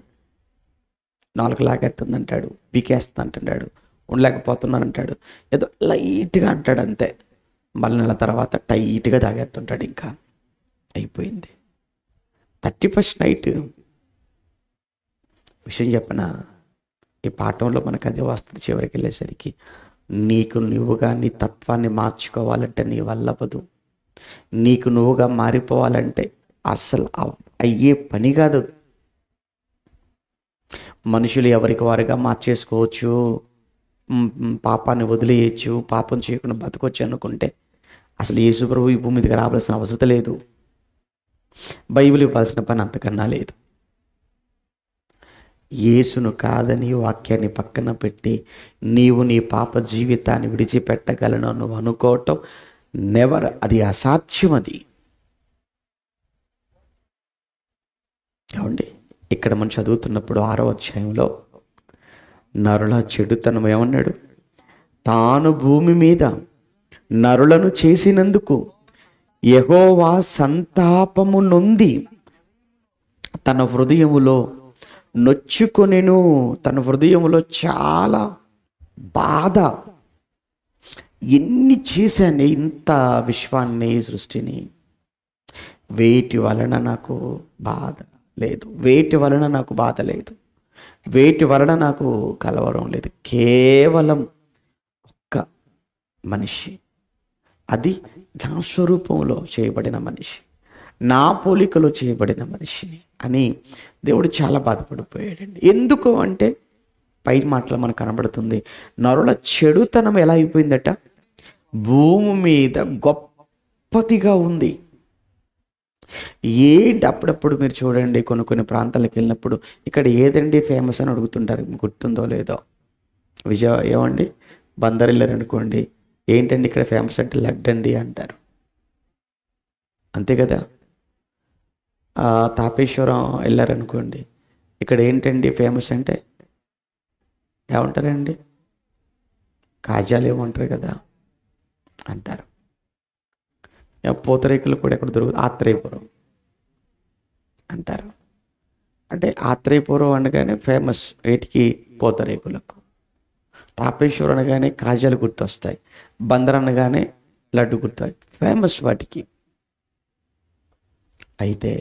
4 లాగేస్తుందంటాడు, పీకేస్తుంది అంటున్నాడు, ఉండలేకపోతున్నానంటాడు, ఏదో లైట్గా అంటాడు అంతే. మళ్ళీ నెల తర్వాత టైట్గా తాగేస్తుంటాడు. ఇంకా అయిపోయింది. 31 నైట్ విషయం చెప్పన, ఈ పాఠంలో మనకు అదే వస్తుంది. చివరికి వెళ్ళేసరికి నీకు నువ్వుగా నీ తత్వాన్ని మార్చుకోవాలంటే నీ వల్ల అవ్వదు. నీకు నువ్వుగా మారిపోవాలంటే అస్సలు అయ్యే పని కాదు. మనుషులు ఎవరికి వారుగా మార్చేసుకోవచ్చు, పాపాన్ని వదిలేయచ్చు, పాపం చేయకుండా బతకొచ్చు అనుకుంటే అసలు యేసు ప్రభువు ఈ భూమి మీదకి రావాల్సిన అవసరం లేదు. బైబిల్ ఇవ్వాల్సిన పని అంతకన్నా లేదు. యేసును కాదని వాక్యాన్ని పక్కన పెట్టి నీవు నీ పాప జీవితాన్ని విడిచిపెట్టగలను నువ్వు అనుకోవటం నెవర్, అది అసాధ్యం. అది ఏమండి, ఇక్కడ మనం చదువుతున్నప్పుడు 6వ అధ్యాయంలో నరుల చెడుతనం ఏమన్నాడు? తాను భూమి మీద నరులను చేసినందుకు యెహోవా సంతాపము నొంది తన హృదయములో నొచ్చుకొనెను. తన హృదయములో చాలా బాధ. ఎన్ని చేశాను ఇంత విశ్వాన్ని, సృష్టిని, వేటి వలన నాకు బాధ లేదు, వేటి వలన నాకు బాధ లేదు, వేటి వలన నాకు కలవరం లేదు. కేవలం ఒక్క మనిషి, అది నా స్వరూపంలో చేయబడిన మనిషి, నా పోలికలో చేయబడిన మనిషిని అని దేవుడు చాలా బాధపడిపోయాడండి. ఎందుకు అంటే పై మాటలో మనకు కనబడుతుంది, నరుల చెడుతనం ఎలా అయిపోయిందట, భూమి మీద గొప్పదిగా ఉంది. అప్పుడప్పుడు మీరు చూడండి, కొన్ని ప్రాంతాలకు వెళ్ళినప్పుడు ఇక్కడ ఏదండి ఫేమస్ అని అడుగుతుంటారు, గుర్తుందో లేదో. ఏమండి బందర్ వెళ్ళారనుకోండి, ఏంటండి ఇక్కడ ఫేమస్ అంటే లడ్డు అండి అంటారు, అంతే కదా. తాపేశ్వరం వెళ్ళారనుకోండి, ఇక్కడ ఏంటండి ఫేమస్ అంటే ఏమంటారండి, కాజాలు ఏమంటారు కదా అంటారు. పూతరేకులు కూడా ఎక్కడ దొరుకుతుంది, ఆత్రేయపురం అంటారు. అంటే ఆత్రేయపురం అనగానే ఫేమస్ వేటికి, పూతరేకులకు. తాపేశ్వరం అనగానే కాజాలు గుర్తొస్తాయి, బందర్ అనగానే లడ్డు గుర్తు, ఫేమస్ వాటికి. అయితే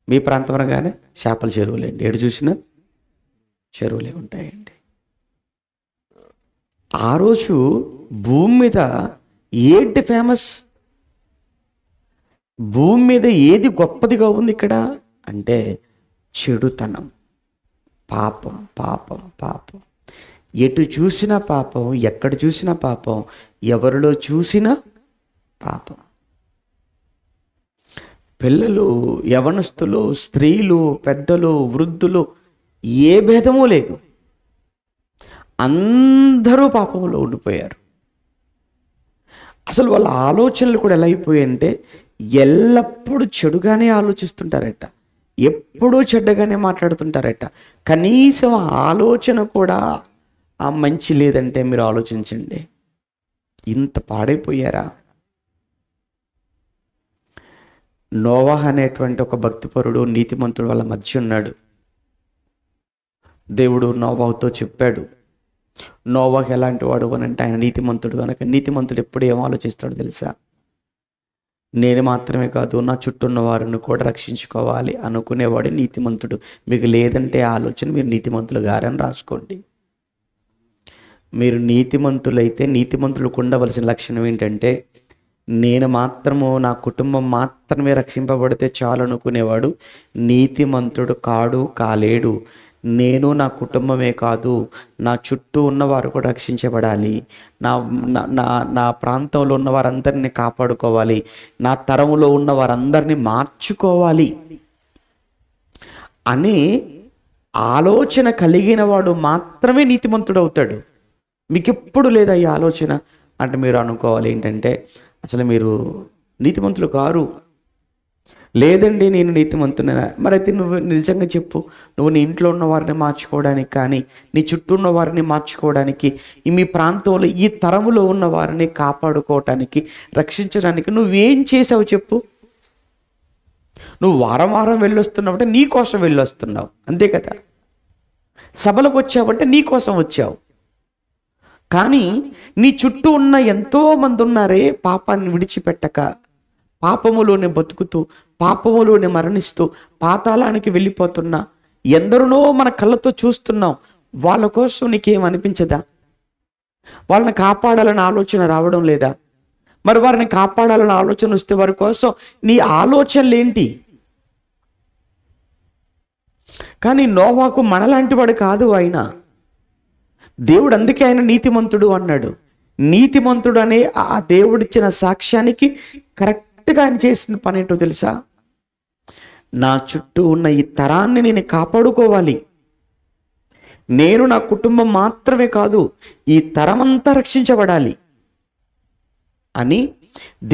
మీ ప్రాంతం అనగానే చేపల చెరువులేండి, ఎటు చూసినా చెరువులే ఉంటాయండి. ఆ రోజు భూమి మీద ఏంటి ఫేమస్? భూమి మీద ఏది గొప్పదిగా ఉంది ఇక్కడ అంటే చెడుతనం, పాపం పాపం పాపం. ఎటు చూసినా పాపం, ఎక్కడ చూసినా పాపం, ఎవరిలో చూసినా పాపం. పిల్లలు, యవనస్తులు, స్త్రీలు, పెద్దలు, వృద్ధులు, ఏ భేదమూ లేదు, అందరూ పాపంలో ఉండిపోయారు. అసలు వాళ్ళ ఆలోచనలు కూడా ఎలా అయిపోయాయంటే ఎల్లప్పుడూ చెడుగానే ఆలోచిస్తుంటారట, ఎప్పుడూ చెడ్డగానే మాట్లాడుతుంటారట. కనీసం ఆలోచన కూడా ఆ మంచి లేదంటే మీరు ఆలోచించండి, ఇంత పాడైపోయారా? నోవాహ్ అనేటువంటి ఒక భక్తిపరుడు, నీతిమంతుడు వాళ్ళ మధ్య ఉన్నాడు. దేవుడు నోవాహుతో చెప్పాడు, నోవాహ్ ఎలాంటి వాడు అని అంటే ఆయన నీతిమంతుడు కనుక. నీతిమంతుడు ఎప్పుడు ఏం ఆలోచిస్తాడో తెలుసా? నేను మాత్రమే కాదు, నా చుట్టూ ఉన్న వారిని కూడా రక్షించుకోవాలి అనుకునేవాడు నీతిమంతుడు. మీకు లేదంటే ఆలోచన, మీరు నీతిమంతులు గారని రాసుకోండి. మీరు నీతిమంతులైతే నీతిమంతులకు ఉండవలసిన లక్షణం ఏంటంటే నేను మాత్రము, నా కుటుంబం మాత్రమే రక్షింపబడితే చాలు అనుకునేవాడు నీతిమంతుడు కాలేడు. నేను, నా కుటుంబమే కాదు, నా చుట్టూ ఉన్నవారు కూడా రక్షించబడాలి, నా నా నా ప్రాంతంలో ఉన్న వారందరినీ కాపాడుకోవాలి, నా తరములో ఉన్న వారందరినీ మార్చుకోవాలి అనే ఆలోచన కలిగిన వాడు మాత్రమే నీతిమంతుడు అవుతాడు. మీకు ఎప్పుడు లేదా ఈ ఆలోచన అంటే మీరు అనుకోవాలి ఏంటంటే అసలు మీరు నీతిమంతులు కారు. లేదండి నేను నీతిమంతున్నా. మరి అయితే నువ్వు నిజంగా చెప్పు, నువ్వు నీ ఇంట్లో ఉన్న వారిని మార్చుకోవడానికి కానీ, నీ చుట్టూ ఉన్న వారిని మార్చుకోవడానికి, మీ ప్రాంతంలో ఈ తరములో ఉన్న వారిని కాపాడుకోవటానికి, రక్షించడానికి నువ్వేం చేసావు చెప్పు? నువ్వు వారం వారం వెళ్ళొస్తున్నావు అంటే నీ కోసం వెళ్ళొస్తున్నావు, అంతే కదా. సభలకు వచ్చావంటే నీ కోసం వచ్చావు. కానీ నీ చుట్టూ ఉన్న ఎంతోమంది ఉన్నారే పాపాన్ని విడిచిపెట్టక, పాపములోనే బతుకుతూ, పాపములోనే మరణిస్తూ, పాతాళానికి వెళ్ళిపోతున్నా ఎందరినో మన కళ్ళతో చూస్తున్నాం. వాళ్ళ కోసం నీకేమనిపించదా? వాళ్ళని కాపాడాలని ఆలోచన రావడం లేదా? మరి వారిని కాపాడాలని ఆలోచన వస్తే వారి కోసం నీ ఆలోచనలు ఏంటి? కానీ నోవాహు మనలాంటి వాడు కాదు. ఆయన దేవుడు, అందుకే ఆయన నీతిమంతుడు అన్నాడు. నీతిమంతుడు అనే ఆ దేవుడిచ్చిన సాక్ష్యానికి కరెక్ట్గా ఆయన చేసిన పని ఏంటో తెలుసా? నా చుట్టూ ఉన్న ఈ తరాన్ని నేను కాపాడుకోవాలి, నేను, నా కుటుంబం మాత్రమే కాదు, ఈ తరమంతా రక్షించబడాలి అని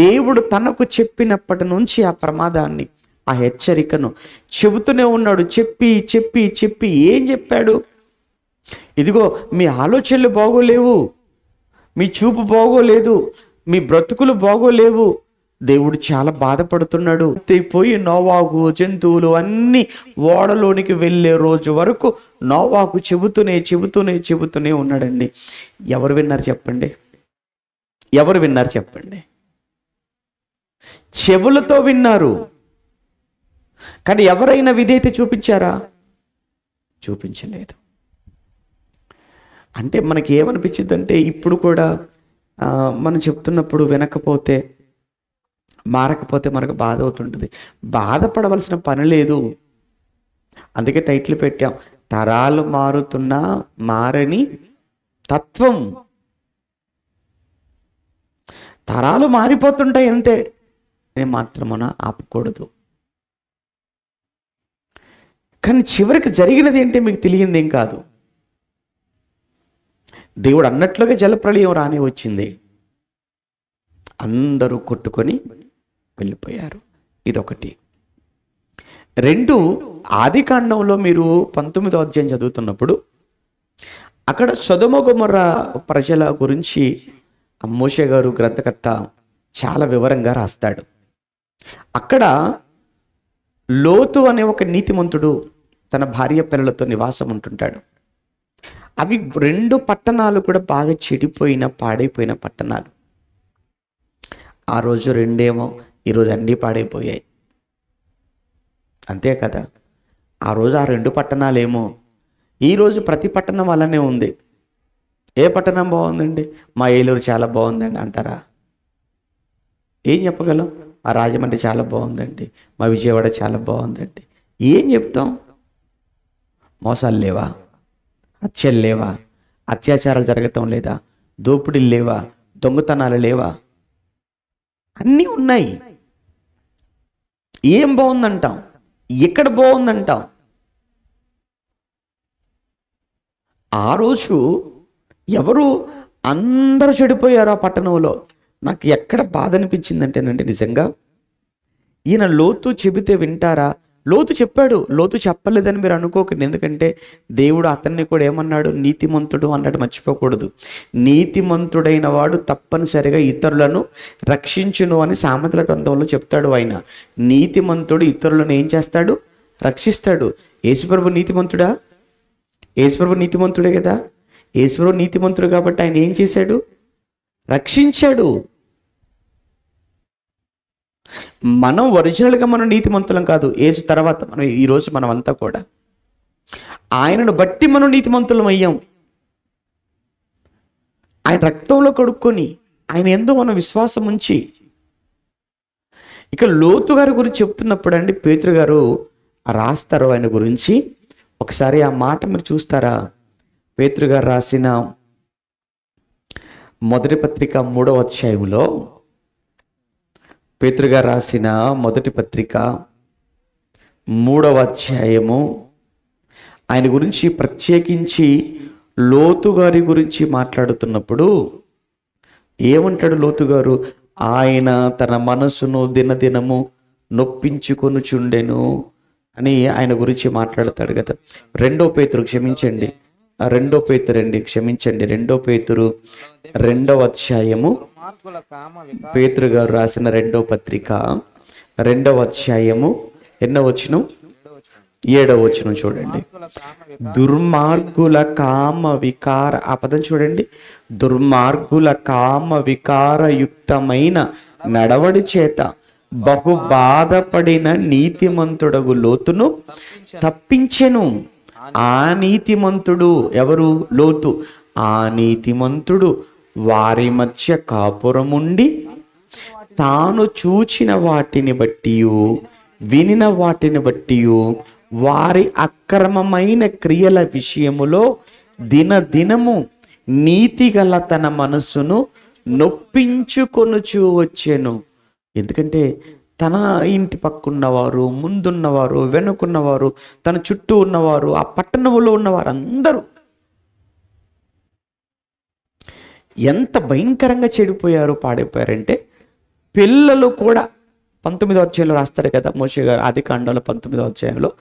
దేవుడు తనకు చెప్పినప్పటి నుంచి ఆ ప్రమాదాన్ని, ఆ హెచ్చరికను చెబుతూనే ఉన్నాడు. చెప్పి చెప్పి చెప్పి ఏం చెప్పాడు? ఇదిగో మీ ఆలోచనలు బాగోలేవు, మీ చూపు బాగోలేదు, మీ బ్రతుకులు బాగోలేవు, దేవుడు చాలా బాధపడుతున్నాడు. పోయి నోవాహు, జంతువులు అన్నీ ఓడలోనికి వెళ్ళే రోజు వరకు నోవాహు చెబుతూనే చెబుతూనే చెబుతూనే ఉన్నాడండి. ఎవరు విన్నారు చెప్పండి? ఎవరు విన్నారు చెప్పండి? చెవులతో విన్నారు, కానీ ఎవరైనా విధేయత చూపించారా? చూపించలేదు. అంటే మనకి ఏమనిపించింది అంటే ఇప్పుడు కూడా మనం చెప్తున్నప్పుడు వినకపోతే, మారకపోతే మనకు బాధ అవుతుంటుంది. బాధపడవలసిన పని లేదు. అందుకే టైటిల్ పెట్టాం, తరాలు మారుతున్నా మారని తత్వం. తరాలు మారిపోతుంటాయి అంతే, నేను మాత్రమున ఆపకూడదు. కానీ చివరికి జరిగినది ఏంటి మీకు తెలియంది ఏం కాదు. దేవుడు అన్నట్లుగా జలప్రళయం రానే వచ్చింది, అందరూ కొట్టుకొని వెళ్ళిపోయారు. ఇదొకటి. రెండు, ఆదికాండంలో మీరు 19వ అధ్యాయం చదువుతున్నప్పుడు అక్కడ సొదొమ గొమొర్రా ప్రజల గురించి మోషే గారు, గ్రంథకర్త, చాలా వివరంగా రాస్తాడు. అక్కడ లోతు అనే ఒక నీతిమంతుడు తన భార్య పిల్లలతో నివాసం ఉంటుంటాడు. అవి రెండు పట్టణాలు కూడా బాగా చెడిపోయిన పాడైపోయిన పట్టణాలు. ఆ రోజు రెండేమో, ఈరోజు అన్నీ పాడైపోయాయి. అంతే కదా. ఆ రోజు ఆ రెండు పట్టణాలేమో, ఈరోజు ప్రతి పట్టణం అలానే ఉంది. ఏ పట్టణం బాగుందండి? మా ఏలూరు చాలా బాగుందండి అంటారా? ఏం చెప్పగలం? మా రాజమండ్రి చాలా బాగుందండి, మా విజయవాడ చాలా బాగుందండి. ఏం చెప్తాం? మోసాలు లేవా? హత్యలు లేవా? అత్యాచారాలు జరగటం లేదా? దోపిడీలు లేవా? దొంగతనాలు లేవా? అన్నీ ఉన్నాయి. ఏం బాగుందంటాం? ఎక్కడ బాగుందంటాం? ఆ రోజు ఎవరు? అందరూ చెడిపోయారు ఆ పట్టణంలో. నాకు ఎక్కడ బాధ అనిపించిందంటేనండి, నిజంగా ఈయన లోతు చెబితే వింటారా? లోతు చెప్పాడు. లోతు చెప్పలేదని మీరు అనుకోకండి. ఎందుకంటే దేవుడు అతన్ని కూడా ఏమన్నాడు? నీతిమంతుడు అన్నాడు. మర్చిపోకూడదు. నీతిమంతుడైన వాడు తప్పనిసరిగా ఇతరులను రక్షించును అని సామెతల గ్రంథంలో చెప్తాడు. ఆయన నీతిమంతుడు ఇతరులను ఏం చేస్తాడు? రక్షిస్తాడు. యేసుప్రభు నీతిమంతుడా? యేసుప్రభు నీతిమంతుడే కదా. యేసుప్రభు నీతిమంతుడు కాబట్టి ఆయన ఏం చేశాడు? రక్షించాడు. మనం ఒరిజినల్గా మనం నీతిమంతులం కాదు. యేసు తర్వాత మనం ఈరోజు మనం అంతా కూడా ఆయనను బట్టి మనం నీతిమంతులం అయ్యాం. ఆయన రక్తంలో కడుక్కొని ఆయన యందు మనం విశ్వాసం ఉంచి. ఇక లోతు గారి గురించి చెప్తున్నప్పుడు అండి, పేతురు గారు రాస్తారు ఆయన గురించి. ఒకసారి ఆ మాట మీరు చూస్తారా? పేతురు గారు రాసిన మొదటి పత్రిక 3వ అధ్యాయంలో, పేతురు గారు రాసిన మొదటి పత్రిక 3వ అధ్యాయము, ఆయన గురించి ప్రత్యేకించి లోతు గారి గురించి మాట్లాడుతున్నప్పుడు ఏమంటాడు లోతు గారు? ఆయన తన మనసును దినదినము నొప్పించుకొనుచుండెను అని ఆయన గురించి మాట్లాడతాడు కదా. 2వ పేతురు, క్షమించండి, 2వ పేతురు అండి, క్షమించండి, 2వ పేతురు 2వ అధ్యాయము, పేతురు గారు రాసిన 2వ పత్రిక 2వ అధ్యాయము ఎన్నో వచనం? 7వ వచనం చూడండి. దుర్మార్గుల కామ వికార, ఆ పదం చూడండి. దుర్మార్గుల కామ వికారయుక్తమైన నడవడి చేత బహు బాధపడిన నీతిమంతుడగు లోతును తప్పించెను. ఆ నీతిమంతుడు ఎవరు? లోతు. ఆ నీతిమంతుడు వారి మధ్య కాపురముండి తాను చూచిన వాటిని బట్టి వినిన వాటిని బట్టి వారి అక్రమమైన క్రియల విషయములో దినదినము నీతిగల తన మనస్సును నొప్పించుకొనుచూ వచ్చెను. ఎందుకంటే తన ఇంటి పక్కన్నవారు, ముందున్నవారు, వెనుకున్నవారు, తన చుట్టూ ఉన్నవారు, ఆ పట్టణంలో ఉన్నవారు అందరూ ఎంత భయంకరంగా చెడిపోయారు, పాడైపోయారంటే పిల్లలు కూడా 19వ అధ్యాయంలో రాస్తారు కదా మోషే గారు, ఆదికాండంలో 19వ అధ్యాయంలో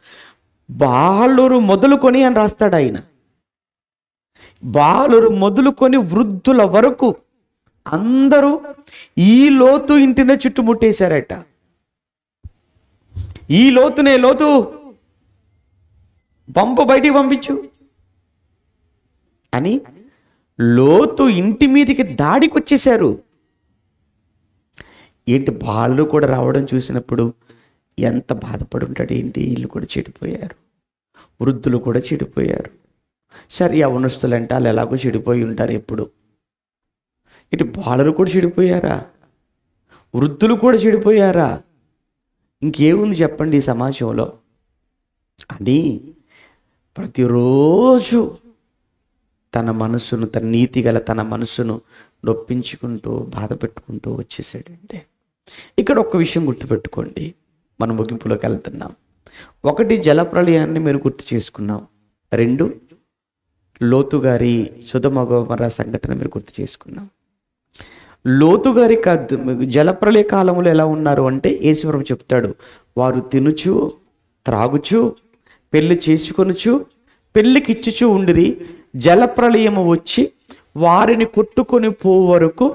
బాలురు మొదలుకొని అని రాస్తాడు ఆయన. బాలురు మొదలుకొని వృద్ధుల వరకు అందరూ ఈ లోతు ఇంటినే చుట్టుముట్టేశారట. ఈ లోతునే, లోతు బయటికి పంపించు అని లోతు ఇంటి మీదకి దాడికి వచ్చేశారు. ఏంటి, బాలు కూడా రావడం చూసినప్పుడు ఎంత బాధపడి ఉంటాడు ఏంటి. వీళ్ళు కూడా చెడిపోయారు, వృద్ధులు కూడా చెడిపోయారు. సరే, యవనస్తులు అంటే వాళ్ళు ఎలాగో చెడిపోయి ఉంటారు ఎప్పుడు. ఇటు బాలురు కూడా చెడిపోయారా? వృద్ధులు కూడా చెడిపోయారా? ఇంకేముంది చెప్పండి ఈ సమాజంలో అని ప్రతిరోజు తన మనసును, తన నీతి గల తన మనసును నొప్పించుకుంటూ బాధ పెట్టుకుంటూ వచ్చేసాడంటే. ఇక్కడ ఒక్క విషయం గుర్తుపెట్టుకోండి, మనం ముగింపులోకి వెళ్తున్నాం. 1, జలప్రళయాన్ని మీరు గుర్తు చేసుకున్నాం. 2, లోతు గారి సొదొమ గొమొర్రా సంఘటన మీరు గుర్తు చేసుకున్నాం. లోతు గారి జలప్రళయ కాలంలో ఎలా ఉన్నారు అంటే యేసుప్రభు చెప్తాడు, వారు తినుచు త్రాగుచు పెళ్లి చేసుకొనుచు పెళ్లికిచ్చుచు ఉండిరి. జలప్రళయము వచ్చి వారిని కొట్టుకొని పోవు వరకు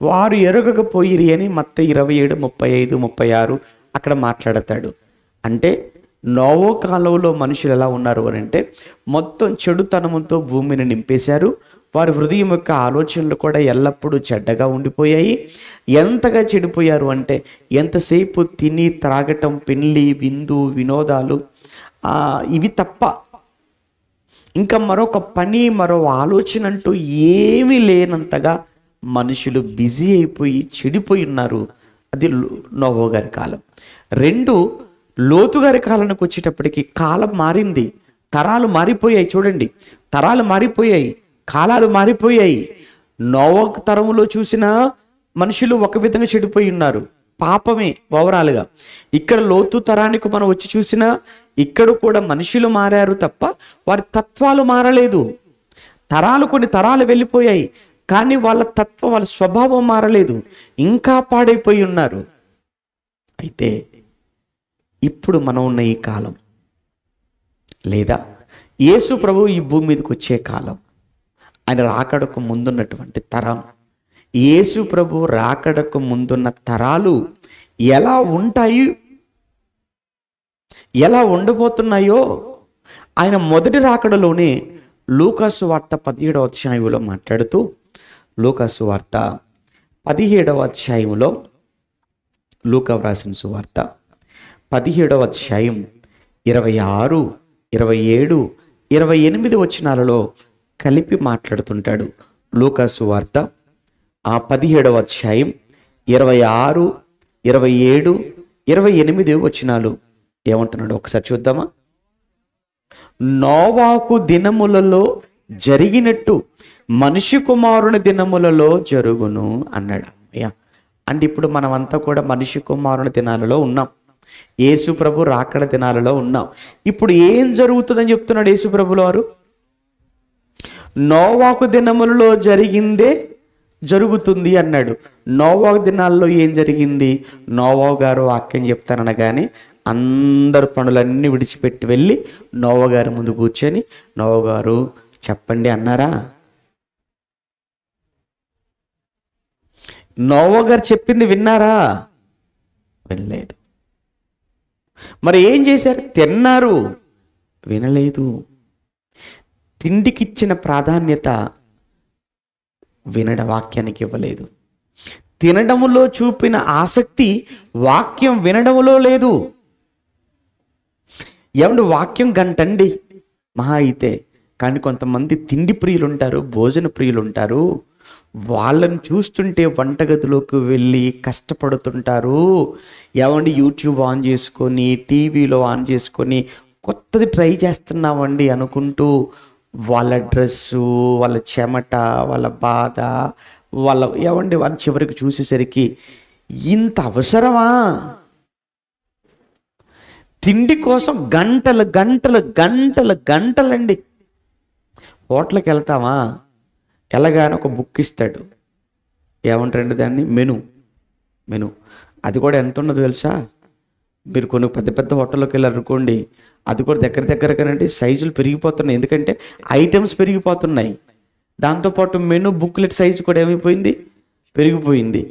వారు ఎరగకపోయిరి అని మత్తయి 27, 35, 36 అక్కడ మాట్లాడతాడు. అంటే నోవో కాలంలో మనుషులు ఎలా ఉన్నారు అని అంటే మొత్తం చెడుతనముతో భూమిని నింపేశారు. వారి హృదయం యొక్క ఆలోచనలు కూడా ఎల్లప్పుడూ చెడ్డగా ఉండిపోయాయి. ఎంతగా చెడిపోయారు అంటే ఎంతసేపు తిని త్రాగటం, పెళ్ళి, విందు, వినోదాలు ఇవి తప్ప ఇంకా మరొక పని, మరో ఆలోచన అంటూ ఏమీ లేనంతగా మనుషులు బిజీ అయిపోయి చెడిపోయి ఉన్నారు. అది నోవో గారి కాలం. 2 లోతు గారి కాలానికి వచ్చేటప్పటికి కాలం మారింది, తరాలు మారిపోయాయి. చూడండి, తరాలు మారిపోయాయి, కాలాలు మారిపోయాయి. నోవో తరములో చూసిన మనుషులు ఒక విధంగా చెడిపోయి ఉన్నారు, పాపమే ఓవరాల్గా. ఇక్కడ లోతు తరానికి మనం వచ్చి చూసినా ఇక్కడ కూడా మనుషులు మారారు తప్ప వారి తత్వాలు మారలేదు. కొన్ని తరాలు వెళ్ళిపోయాయి, కానీ వాళ్ళ తత్వం, వాళ్ళ స్వభావం మారలేదు, ఇంకా పాడైపోయి ఉన్నారు. అయితే ఇప్పుడు మనం ఉన్న ఈ కాలం, లేదా యేసు ప్రభు ఈ భూమి మీదకి వచ్చే కాలం, ఆయన రాకడకు ముందున్నటువంటి తరం, యేసు ప్రభు రాకడకు ముందున్న తరాలు ఎలా ఉంటాయి, ఎలా ఉండబోతున్నాయో ఆయన మొదటి రాకడలోనే లూకాసు వార్త 17వ అధ్యాయంలో మాట్లాడుతూ, లూకాసు వార్త 17వ అధ్యాయంలో, లూకా వ్రాసిన సువార్త 17వ అధ్యాయం 26, 27, 28 వచనాలలో కలిపి మాట్లాడుతుంటాడు. లూకాసు వార్త 17వ అధ్యాయం 26, 27, 28 వచనాలు ఏమంటున్నాడు ఒకసారి చూద్దామా. నోవాహు దినములలో జరిగినట్టు మనిషి కుమారుని దినములలో జరుగును అన్నాడు. అయ్యా, అంటే ఇప్పుడు మనమంతా కూడా మనిషి కుమారుని దినాలలో ఉన్నాం, యేసు ప్రభు రాకడ దినాలలో ఉన్నాం. ఇప్పుడు ఏం జరుగుతుందని చెప్తున్నాడు యేసు ప్రభుల వారు? నోవాహు దినములలో జరిగిందే జరుగుతుంది అన్నాడు. నోవాహు దినాల్లో ఏం జరిగింది? నోవాహు గారు వాక్యం చెప్తాననగానే అందరు పనులన్నీ విడిచిపెట్టి వెళ్ళి నోవా గారి ముందు కూర్చొని, నోవా గారు చెప్పండి అన్నారా? నోవా గారు చెప్పింది విన్నారా? వినలేదు. మరి ఏం చేశారు? తిన్నారు, వినలేదు. తిండికిచ్చిన ప్రాధాన్యత వాక్యానికి ఇవ్వలేదు. తినడములో చూపిన ఆసక్తి వాక్యం వినడములో లేదు. ఏమంటే వాక్యం గంటండి మహా అయితే, కానీ కొంతమంది తిండి ప్రియులు ఉంటారు, భోజన ప్రియులు ఉంటారు. వాళ్ళని చూస్తుంటే వంటగదిలోకి వెళ్ళి కష్టపడుతుంటారు. ఏమండి యూట్యూబ్ ఆన్ చేసుకొని, టీవీలో ఆన్ చేసుకొని కొత్తది ట్రై చేస్తున్నామండి అనుకుంటూ వాళ్ళ డ్రెస్సు, వాళ్ళ చెమట, వాళ్ళ బాధ, ఏమండి వాళ్ళ చివరికి చూసేసరికి ఇంత అవసరమా? తిండి కోసం గంటలండి. హోటల్కి వెళ్తామా, ఎలాగానే ఒక బుక్ ఇస్తాడు, ఏమంటారండి దాన్ని, మెను. అది కూడా ఎంత ఉన్నదో తెలుసా? మీరు కొన్ని పెద్ద హోటల్లోకి వెళ్ళారు అనుకోండి, అది కూడా దగ్గరగానండి సైజులు పెరిగిపోతున్నాయి. ఎందుకంటే ఐటమ్స్ పెరిగిపోతున్నాయి. దాంతోపాటు మెను బుక్లెట్ సైజు కూడా ఏమైపోయింది, పెరిగిపోయింది.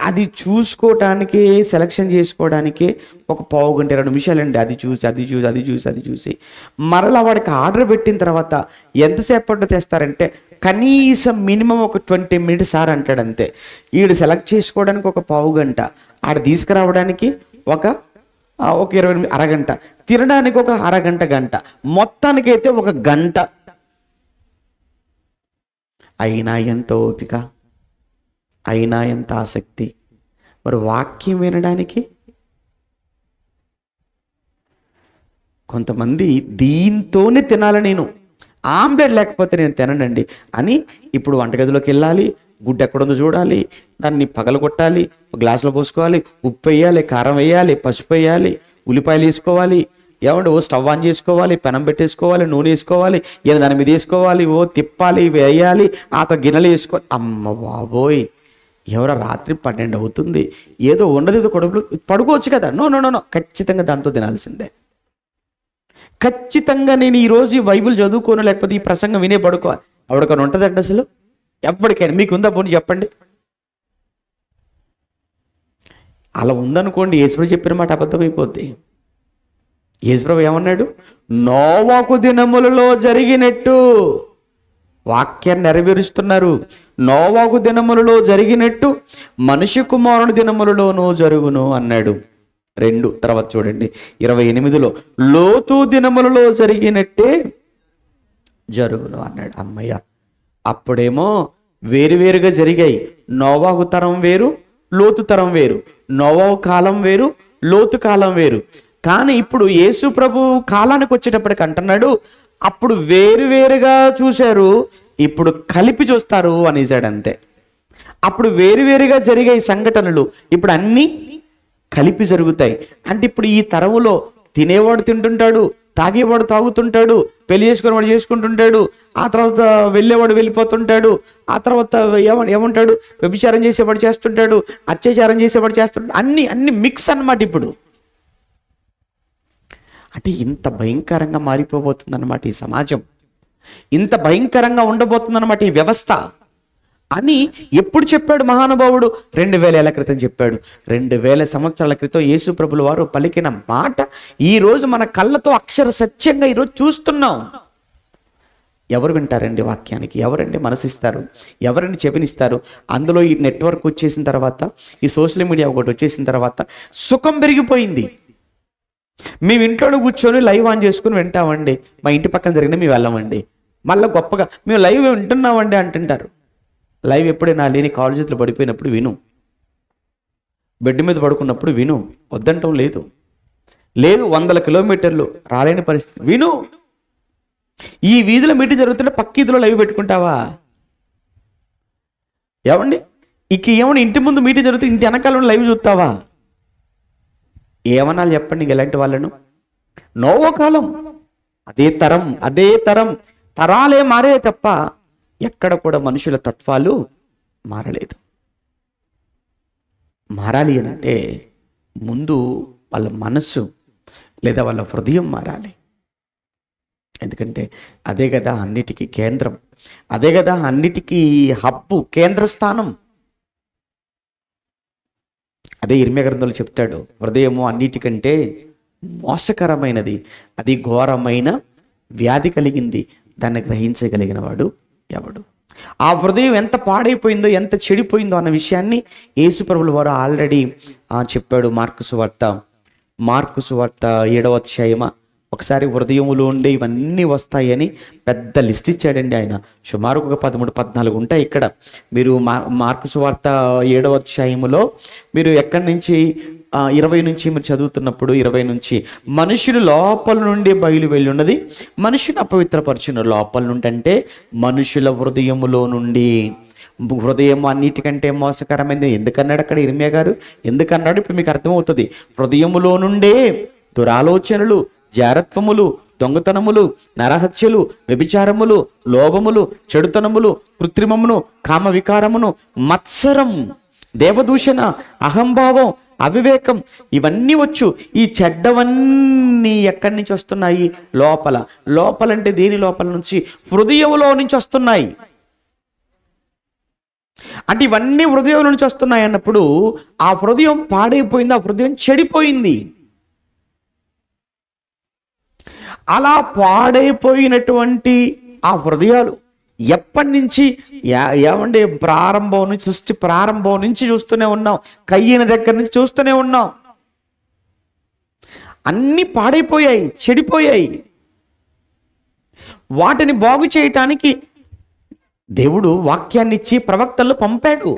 అది చూసుకోవటానికి, సెలక్షన్ చేసుకోవడానికి ఒక పావు గంట 20 నిమిషాలండి. అది చూసి మరలా వాడికి ఆర్డర్ పెట్టిన తర్వాత ఎంతసేపట్లో తెస్తారంటే కనీసం మినిమం ఒక 20 మినిట్స్ సార్ అంటాడు అంతే. ఈడు సెలెక్ట్ చేసుకోవడానికి ఒక పావు గంట, ఆడ తీసుకురావడానికి ఒక 20 అరగంట, తినడానికి ఒక అరగంట, గంట, మొత్తానికైతే ఒక గంట. అయినా ఎంత ఓపిక, అయినా ఎంత ఆసక్తి. మరి వాక్యం వినడానికి కొంతమంది దీంతోనే తినాలి, నేను ఆమ్లెట్ లేకపోతే నేను తిననండి అని ఇప్పుడు వంటగదిలోకి వెళ్ళాలి, గుడ్డు ఎక్కడుందో చూడాలి, దాన్ని పగలగొట్టాలి, గ్లాసులో పోసుకోవాలి, ఉప్పు వేయాలి, కారం వేయాలి, పసుపు వేయాలి, ఉల్లిపాయలు వేసుకోవాలి, ఏమంటే స్టవ్ ఆన్ చేసుకోవాలి, పెనం పెట్టేసుకోవాలి, నూనె వేసుకోవాలి, దాని మీద వేసుకోవాలి, తిప్పాలి, వేయాలి, గిన్నెలు వేసుకోవాలి. అమ్మ బాబోయ్, ఎవరో రాత్రి 12 అవుతుంది, ఏదో ఉన్నది కొడుకులు పడుకోవచ్చు కదా. నో, ఖచ్చితంగా దాంతో తినాల్సిందే. ఖచ్చితంగా నేను ఈరోజు ఈ బైబిల్ చదువుకోను, లేకపోతే ఈ ప్రసంగం వినే పడుకోవాలి. ఎవరికైనా ఉంటుందండి అసలు? ఎప్పటికైనా మీకు ఉందా? పోనీ చెప్పండి. అలా ఉందనుకోండి, యేసు చెప్పిన మాట అబద్ధమైపోద్ది. యేసుప్రభు ఏమన్నాడు? నోవాహు దినములలో జరిగినట్టు. వాక్యాన్ని నెరవేరుస్తున్నారు. నోవాహు దినములలో జరిగినట్టు మనిషి కుమారుని దినములలోనూ జరుగును అన్నాడు. 2 తర్వాత చూడండి 28లో లోతు దినములలో జరిగినట్టే జరుగును అన్నాడు. అమ్మయ్య, అప్పుడేమో వేరువేరుగా జరిగాయి. నోవాహు తరం వేరు, లోతు తరం వేరు. నోవాహు కాలం వేరు, లోతు కాలం వేరు. కానీ ఇప్పుడు యేసు ప్రభు కాలానికి వచ్చేటప్పటికి అంటున్నాడు, అప్పుడు వేరువేరుగా చూశారు, ఇప్పుడు కలిపి చూస్తారు అనేసాడు. అంతే. అప్పుడు వేరువేరుగా జరిగే సంఘటనలు ఇప్పుడు అన్నీ కలిపి జరుగుతాయి. అంటే ఇప్పుడు ఈ తరములో తినేవాడు తింటుంటాడు, తాగేవాడు తాగుతుంటాడు, పెళ్లి చేసుకునేవాడు చేసుకుంటుంటాడు, ఆ తర్వాత వెళ్ళేవాడు వెళ్ళిపోతుంటాడు, ఆ తర్వాత ఏమంటాడు వ్యభిచారం చేసేవాడు చేస్తుంటాడు, అత్యాచారం చేసేవాడు చేస్తుంటాడు. అన్ని మిక్స్ అన్నమాట. ఇప్పుడు అంటే ఇంత భయంకరంగా మారిపోబోతుంది అన్నమాట ఈ సమాజం, ఇంత భయంకరంగా ఉండబోతుందన్నమాట ఈ వ్యవస్థ అని ఎప్పుడు చెప్పాడు మహానుభావుడు? 2000 ఏళ్ల క్రితం చెప్పాడు. 2000 సంవత్సరాల క్రితం యేసు ప్రభుల వారు పలికిన మాట ఈ రోజు మన కళ్ళతో అక్షర సత్యంగా ఈరోజు చూస్తున్నాం. ఎవరు వింటారండి వాక్యానికి? ఎవరండి మనసిస్తారు? ఎవరండి చెవినిస్తారు? అందులో ఈ నెట్వర్క్ వచ్చేసిన తర్వాత, ఈ సోషల్ మీడియా ఒకటి వచ్చేసిన తర్వాత సుఖం పెరిగిపోయింది. మేము ఇంట్లో కూర్చొని లైవ్ ఆన్ చేసుకుని వింటామండి. మా ఇంటి పక్కన జరిగిన మేము వెళ్ళమండి. మళ్ళీ గొప్పగా మేము లైవ్ వింటున్నామండి అంటుంటారు. లైవ్ ఎప్పుడైనా లేని కాలు చేతులు పడిపోయినప్పుడు విను, బెడ్ మీద పడుకున్నప్పుడు విను, వద్దంటం లేదు. 100 కిలోమీటర్లు రాలేని పరిస్థితి విను. ఈ వీధిలో మీటింగ్ జరుగుతుంటే పక్క వీధిలో లైవ్ పెట్టుకుంటావా? ఏమండి ఏమన్నా ఇంటి ముందు మీటింగ్ జరుగుతుంది, ఇంటి వెనకాల లైవ్ చూస్తావా? ఏమనాలి చెప్పండి ఎలాంటి వాళ్ళను? నోవో కాలం, అదే తరం తరాలే మారే తప్ప ఎక్కడ కూడా మనుషుల తత్వాలు మారలేదు. మారాలి అంటే ముందు వాళ్ళ మనస్సు లేదా వాళ్ళ హృదయం మారాలి. ఎందుకంటే అదే కదా అన్నిటికీ కేంద్రం, అదే కదా అన్నిటికీ హబ్బు, కేంద్ర స్థానం. అదే ఇర్మియా గ్రంథంలో చెప్తాడు, హృదయము అన్నిటికంటే మోసకరమైనది, అది ఘోరమైన వ్యాధి కలిగింది, దాన్ని గ్రహించగలిగిన వాడు ఎవడు? ఆ హృదయం ఎంత పాడైపోయిందో, ఎంత చెడిపోయిందో అన్న విషయాన్ని యేసు ప్రభువుల వారు ఆల్రెడీ చెప్పాడు. మార్కు సువార్త 7వ అధ్యాయమా ఒకసారి హృదయములో ఉండే ఇవన్నీ వస్తాయని పెద్ద లిస్ట్ ఇచ్చాడండి ఆయన. సుమారు ఒక 13-14 ఉంటాయి ఇక్కడ. మీరు మార్కు సువార్త 7వ అధ్యాయములో మీరు ఎక్కడి నుంచి 20 నుంచి మీరు చదువుతున్నప్పుడు 20 నుంచి మనుషులు లోపల నుండి బయలు వెళ్ళి ఉన్నది మనుషుని అపవిత్రపరచును. లోపల నుండి అంటే మనుషుల హృదయములో నుండి. హృదయం అన్నిటికంటే మోసకరమైనది ఎందుకన్నాడు అక్కడ ఇర్మియా గారు? ఎందుకన్నాడు ఇప్పుడు మీకు అర్థమవుతుంది. హృదయములో నుండే దురాలోచనలు, జారత్వములు, దొంగతనములు, నరహత్యలు, వ్యభిచారములు, లోభములు, చెడుతనములు, కృత్రిమమును, కామ వికారమును, మత్సరం, దేవదూషణ, అహంభావం, అవివేకం, ఇవన్నీ వచ్చు. ఈ చెడ్డవన్నీ ఎక్కడి నుంచి వస్తున్నాయి? లోపలంటే దేని లోపల నుంచి? హృదయంలో నుంచి వస్తున్నాయి. అంటే ఇవన్నీ హృదయం నుంచి వస్తున్నాయి అన్నప్పుడు ఆ హృదయం పాడైపోయింది, ఆ హృదయం చెడిపోయింది. అలా పాడైపోయినటువంటి ఆ హృదయాలు ఎప్పటి నుంచి ఏమంటే ప్రారంభం నుంచి, సృష్టి ప్రారంభం నుంచి చూస్తూనే ఉన్నాం. కయ్యిన దగ్గర నుంచి చూస్తూనే ఉన్నాం. అన్ని పాడైపోయాయి, చెడిపోయాయి. వాటిని బాగు చేయటానికి దేవుడు వాక్యాన్ని ఇచ్చి ప్రవక్తలను పంపాడు.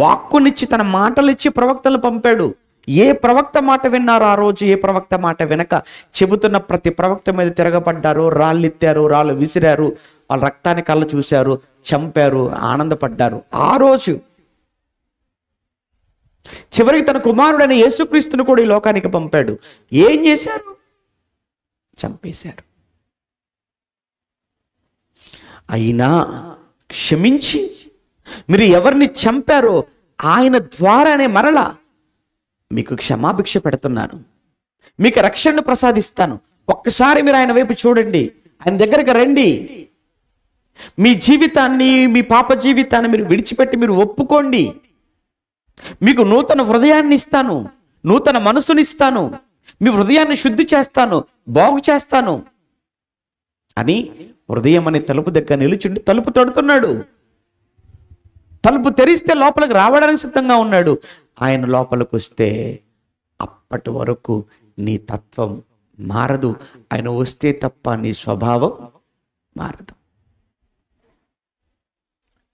వాక్కునిచ్చి తన మాటలిచ్చి ప్రవక్తలను పంపాడు. ఏ ప్రవక్త మాట విన్నారో ఆ రోజు, ఏ ప్రవక్త మాట వినక చెబుతున్న ప్రతి ప్రవక్త మీద తిరగబడ్డారు, రాళ్ళు ఎత్తారు, రాళ్ళు విసిరారు, వాళ్ళ రక్తాన్ని కళ్ళు చూశారు, చంపారు, ఆనందపడ్డారు. ఆ రోజు చివరికి తన కుమారుడైన యేసుక్రీస్తును కూడా ఈ లోకానికి పంపాడు. ఏం చేశారు? చంపేశారు. అయినా క్షమించి మీరు ఎవరిని చంపారో ఆయన ద్వారానే మరలా మీకు క్షమాభిక్ష పెడుతున్నాను, మీకు రక్షణను ప్రసాదిస్తాను. ఒక్కసారి మీరు ఆయన వైపు చూడండి, ఆయన దగ్గరికి రండి. మీ జీవితాన్ని, మీ పాప జీవితాన్ని మీరు విడిచిపెట్టి మీరు ఒప్పుకోండి. మీకు నూతన హృదయాన్ని ఇస్తాను, నూతన మనసునిస్తాను, మీ హృదయాన్ని శుద్ధి చేస్తాను, బాగు చేస్తాను అని హృదయం అనే తలుపు దగ్గర నిలుచుండి తలుపు తడుతున్నాడు. తలుపు తెరిస్తే లోపలికి రావడానికి సిద్ధంగా ఉన్నాడు. ఆయన లోపలికి వస్తే అప్పటి వరకు నీ తత్వం మారదు. ఆయన వస్తే తప్ప నీ స్వభావం మారదు.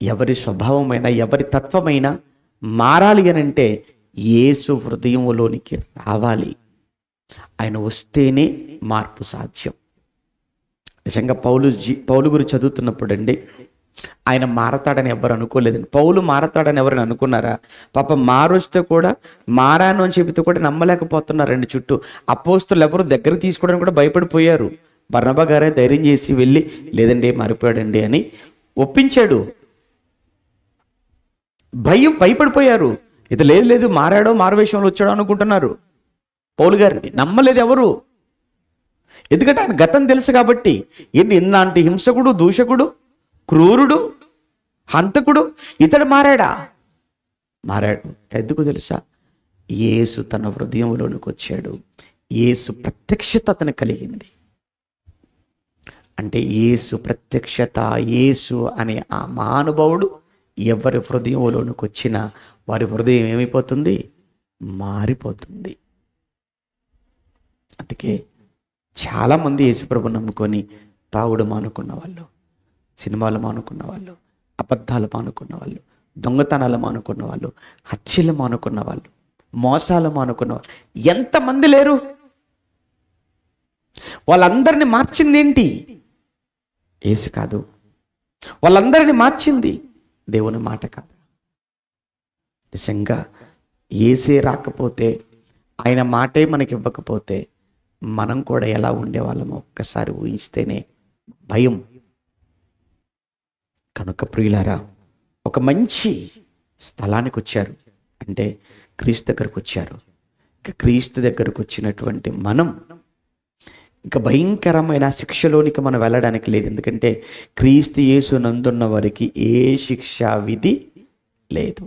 ఎవరి స్వభావమైనా ఎవరి తత్వమైనా మారాలి అని అంటే యేసు హృదయంలోనికి రావాలి. ఆయన వస్తేనే మార్పు సాధ్యం. నిజంగా పౌలు గురించి చదువుతున్నప్పుడు అండి, ఆయన మారతాడని ఎవరు అనుకోలేదండి. పౌలు మారతాడని ఎవరైనా అనుకున్నారా? పాప మారొస్తే కూడా మారాను అని చెబితే కూడా నమ్మలేకపోతున్నారండి. చుట్టూ అపోస్తులు ఎవరు దగ్గర తీసుకోవడానికి కూడా భయపడిపోయారు. బర్నబా గారే ధైర్యం చేసి వెళ్ళి లేదండి మారిపోయాడండి అని ఒప్పించాడు. భయపడిపోయారు. ఇది లేదు మారాడో మారువేషంలో వచ్చాడో అనుకుంటున్నారు. పౌలు గారిని నమ్మలేదు ఎవరు. ఎందుకంటే ఆయన గతం తెలుసు కాబట్టి. ఇన్నాంటి హింసకుడు, దూషకుడు, క్రూరుడు, హంతకుడు ఇతడు మారాడు. ఎందుకు తెలుసా? యేసు తన హృదయంలోనికి వచ్చాడు. యేసు ప్రత్యక్షత అతను కలిగింది. అంటే యేసు ప్రత్యక్షత, యేసు అనే ఆ మహానుభావుడు ఎవరి హృదయంలోనికి వచ్చినా వారి హృదయం ఏమైపోతుంది? మారిపోతుంది. అందుకే చాలామంది యేసుప్రభు నమ్ముకొని తాగుడు మానుకున్న వాళ్ళు, సినిమాలు మానుకున్న వాళ్ళు, అబద్ధాలు మానుకున్న వాళ్ళు, దొంగతనాలు మానుకున్న వాళ్ళు, హత్యలు మానుకున్న వాళ్ళు, మోసాలు మానుకున్న వాళ్ళు ఎంతమంది లేరు? వాళ్ళందరినీ మార్చింది ఏంటి? యేసు కాదు. వాళ్ళందరినీ మార్చింది దేవుని మాట కాదు. నిజంగా యేసే రాకపోతే, ఆయన మాటే మనకి ఇవ్వకపోతే మనం కూడా ఎలా ఉండేవాళ్ళమో ఒక్కసారి ఊహిస్తేనే భయం. కనుక ప్రియులారా, ఒక మంచి స్థలానికి వచ్చారు అంటే క్రీస్తు దగ్గరకు వచ్చారు. ఇక క్రీస్తు దగ్గరకు వచ్చినటువంటి మనం ఇంకా భయంకరమైన శిక్షలోనికి మనం వెళ్ళడానికి లేదు. ఎందుకంటే క్రీస్తు యేసు నందున్న వారికి ఏ శిక్షా విధి లేదు.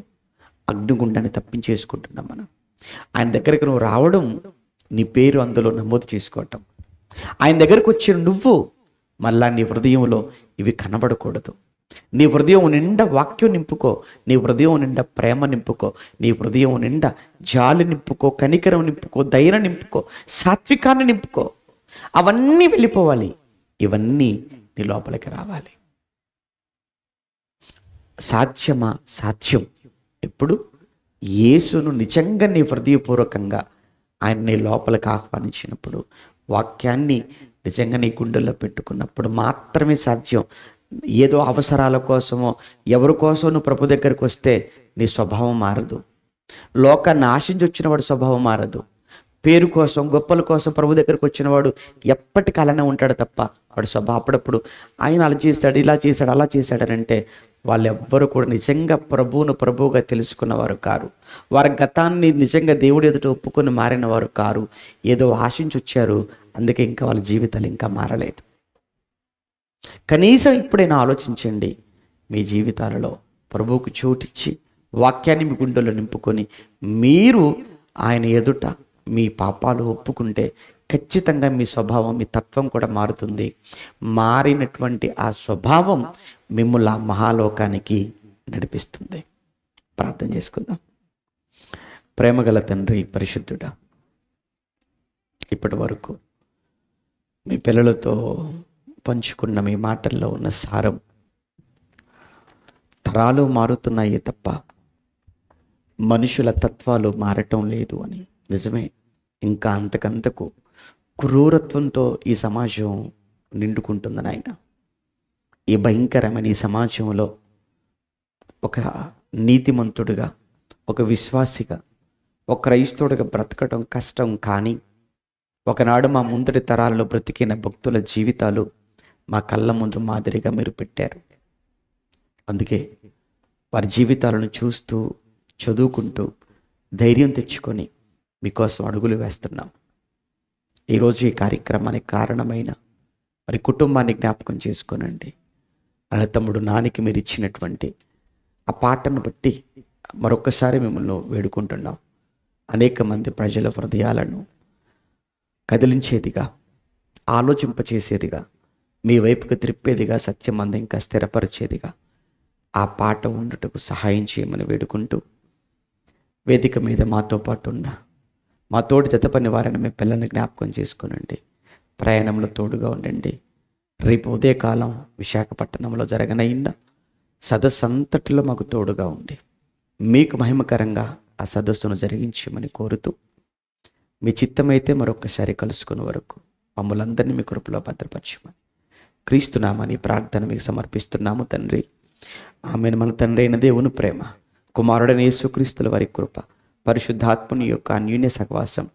అగ్నిగుండాన్ని తప్పించేసుకుంటున్నాం మనం. ఆయన దగ్గరికి నువ్వు రావడం, నీ పేరు అందులో నమోదు చేసుకోవటం. ఆయన దగ్గరకు వచ్చిన నువ్వు మళ్ళా నీ హృదయంలో ఇవి కనబడకూడదు. నీ హృదయం నిండా వాక్యం నింపుకో, నీ హృదయం నిండా ప్రేమ నింపుకో, నీ హృదయం నిండా జాలి నింపుకో, కనికరం నింపుకో, ధైర్యం నింపుకో, సాత్వికాన్ని నింపుకో. అవన్నీ వెళ్ళిపోవాలి. ఇవన్నీ నీ లోపలికి రావాలి. సాధ్యమా? సాధ్యం. ఎప్పుడు? యేసును నిజంగా నీ హృదయపూర్వకంగా ఆయన నీ లోపలికి ఆహ్వానించినప్పుడు, వాక్యాన్ని నిజంగా నీ గుండెల్లో పెట్టుకున్నప్పుడు మాత్రమే సాధ్యం. ఏదో అవసరాల కోసమో ఎవరి కోసమో నువ్వు ప్రభు దగ్గరికి వస్తే నీ స్వభావం మారదు. లోకాన్ని ఆశించి వచ్చిన వాడు స్వభావం మారదు. పేరు కోసం, గొప్పల కోసం ప్రభు దగ్గరికి వచ్చిన వాడు ఎప్పటికీ అలానే ఉంటాడు తప్ప వాడు స్వభావం అప్పుడప్పుడు ఆయన అలా చేశాడు, ఇలా చేశాడు, అలా చేశాడని అంటే వాళ్ళెవ్వరూ కూడా నిజంగా ప్రభువును ప్రభువుగా తెలుసుకున్నవారు కారు. వారి గతాన్ని నిజంగా దేవుడి ఎదుట ఒప్పుకొని మారిన వారు కారు. ఏదో ఆశించి వచ్చారు, అందుకే ఇంకా వాళ్ళ జీవితాలు ఇంకా మారలేదు. కనీసం ఇప్పుడైనా ఆలోచించండి. మీ జీవితాలలో ప్రభువుకు చోటిచ్చి వాక్యాన్ని మీ గుండెల్లో నింపుకొని మీరు ఆయన ఎదుట మీ పాపాలు ఒప్పుకుంటే ఖచ్చితంగా మీ స్వభావం, మీ తత్వం కూడా మారుతుంది. మారినటువంటి ఆ స్వభావం మిమ్మల్ని ఆ మహాలోకానికి నడిపిస్తుంది. ప్రార్థన చేసుకుందాం. ప్రేమగల తండ్రి, పరిశుద్ధుడా, ఇప్పటి వరకు మీ పిల్లలతో పంచుకున్న మీ మాటల్లో ఉన్న సారం, తరాలు మారుతున్నాయి తప్ప మనుషుల తత్వాలు మారటం లేదు అని. నిజమే. ఇంకా అంతకంతకు క్రూరత్వంతో ఈ సమాజం నిండుకుంటుంది నాయన. ఈ భయంకరమైన ఈ సమాజంలో ఒక నీతిమంతుడిగా, ఒక విశ్వాసిగా, ఒక క్రైస్తవుడిగా బ్రతకడం కష్టం. కానీ ఒకనాడు మా ముందటి తరాలలో బ్రతికిన భక్తుల జీవితాలు మా కళ్ళ ముందు మాదిరిగా మీరు పెట్టారు. అందుకే వారి జీవితాలను చూస్తూ, చదువుకుంటూ ధైర్యం తెచ్చుకొని మీకోసం అడుగులు వేస్తున్నాం. ఈరోజు ఈ కార్యక్రమానికి కారణమైన మరి కుటుంబాన్ని జ్ఞాపకం చేసుకోనండి. అలా తమ్ముడు నానికి మీరు ఇచ్చినటువంటి ఆ పాటను బట్టి మరొకసారి మిమ్మల్ని వేడుకుంటున్నాం. అనేక మంది ప్రజల హృదయాలను కదిలించేదిగా, ఆలోచింపచేసేదిగా, మీ వైపుకు త్రిప్పేదిగా, సత్యమందు ఇంకా స్థిరపరిచేదిగా ఆ పాట ఉండటకు సహాయం చేయమని వేడుకుంటూ, వేదిక మీద మాతో పాటు ఉన్న మా తోటి జతపని వారిని మీ పిల్లల్ని జ్ఞాపకం చేసుకునండి. ప్రయాణంలో తోడుగా ఉండండి. రేపు ఉదయకాలం విశాఖపట్నంలో జరగనైన సదస్సు అంతటిలో మాకు తోడుగా ఉండి మీకు మహిమకరంగా ఆ సదస్సును జరిగించమని కోరుతూ, మీ చిత్తమైతే మరొకసారి కలుసుకునే వరకు మమ్మల్ందరినీ మీ కృపలో భద్రపరచమని క్రీస్తునామని ప్రార్థన మీకు సమర్పిస్తున్నాము తండ్రి. ఆమెను. మన తండ్రి అయిన దేవుని ప్రేమ, కుమారుడైన యేసుక్రీస్తుల వారి కృప, పరిశుద్ధాత్ముని యొక్క అన్యోన్య సహవాసం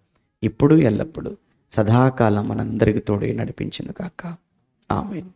ఇప్పుడు ఎల్లప్పుడూ సదాకాలం మనందరికీ తోడే నడిపించును గాక. ఆమేన్.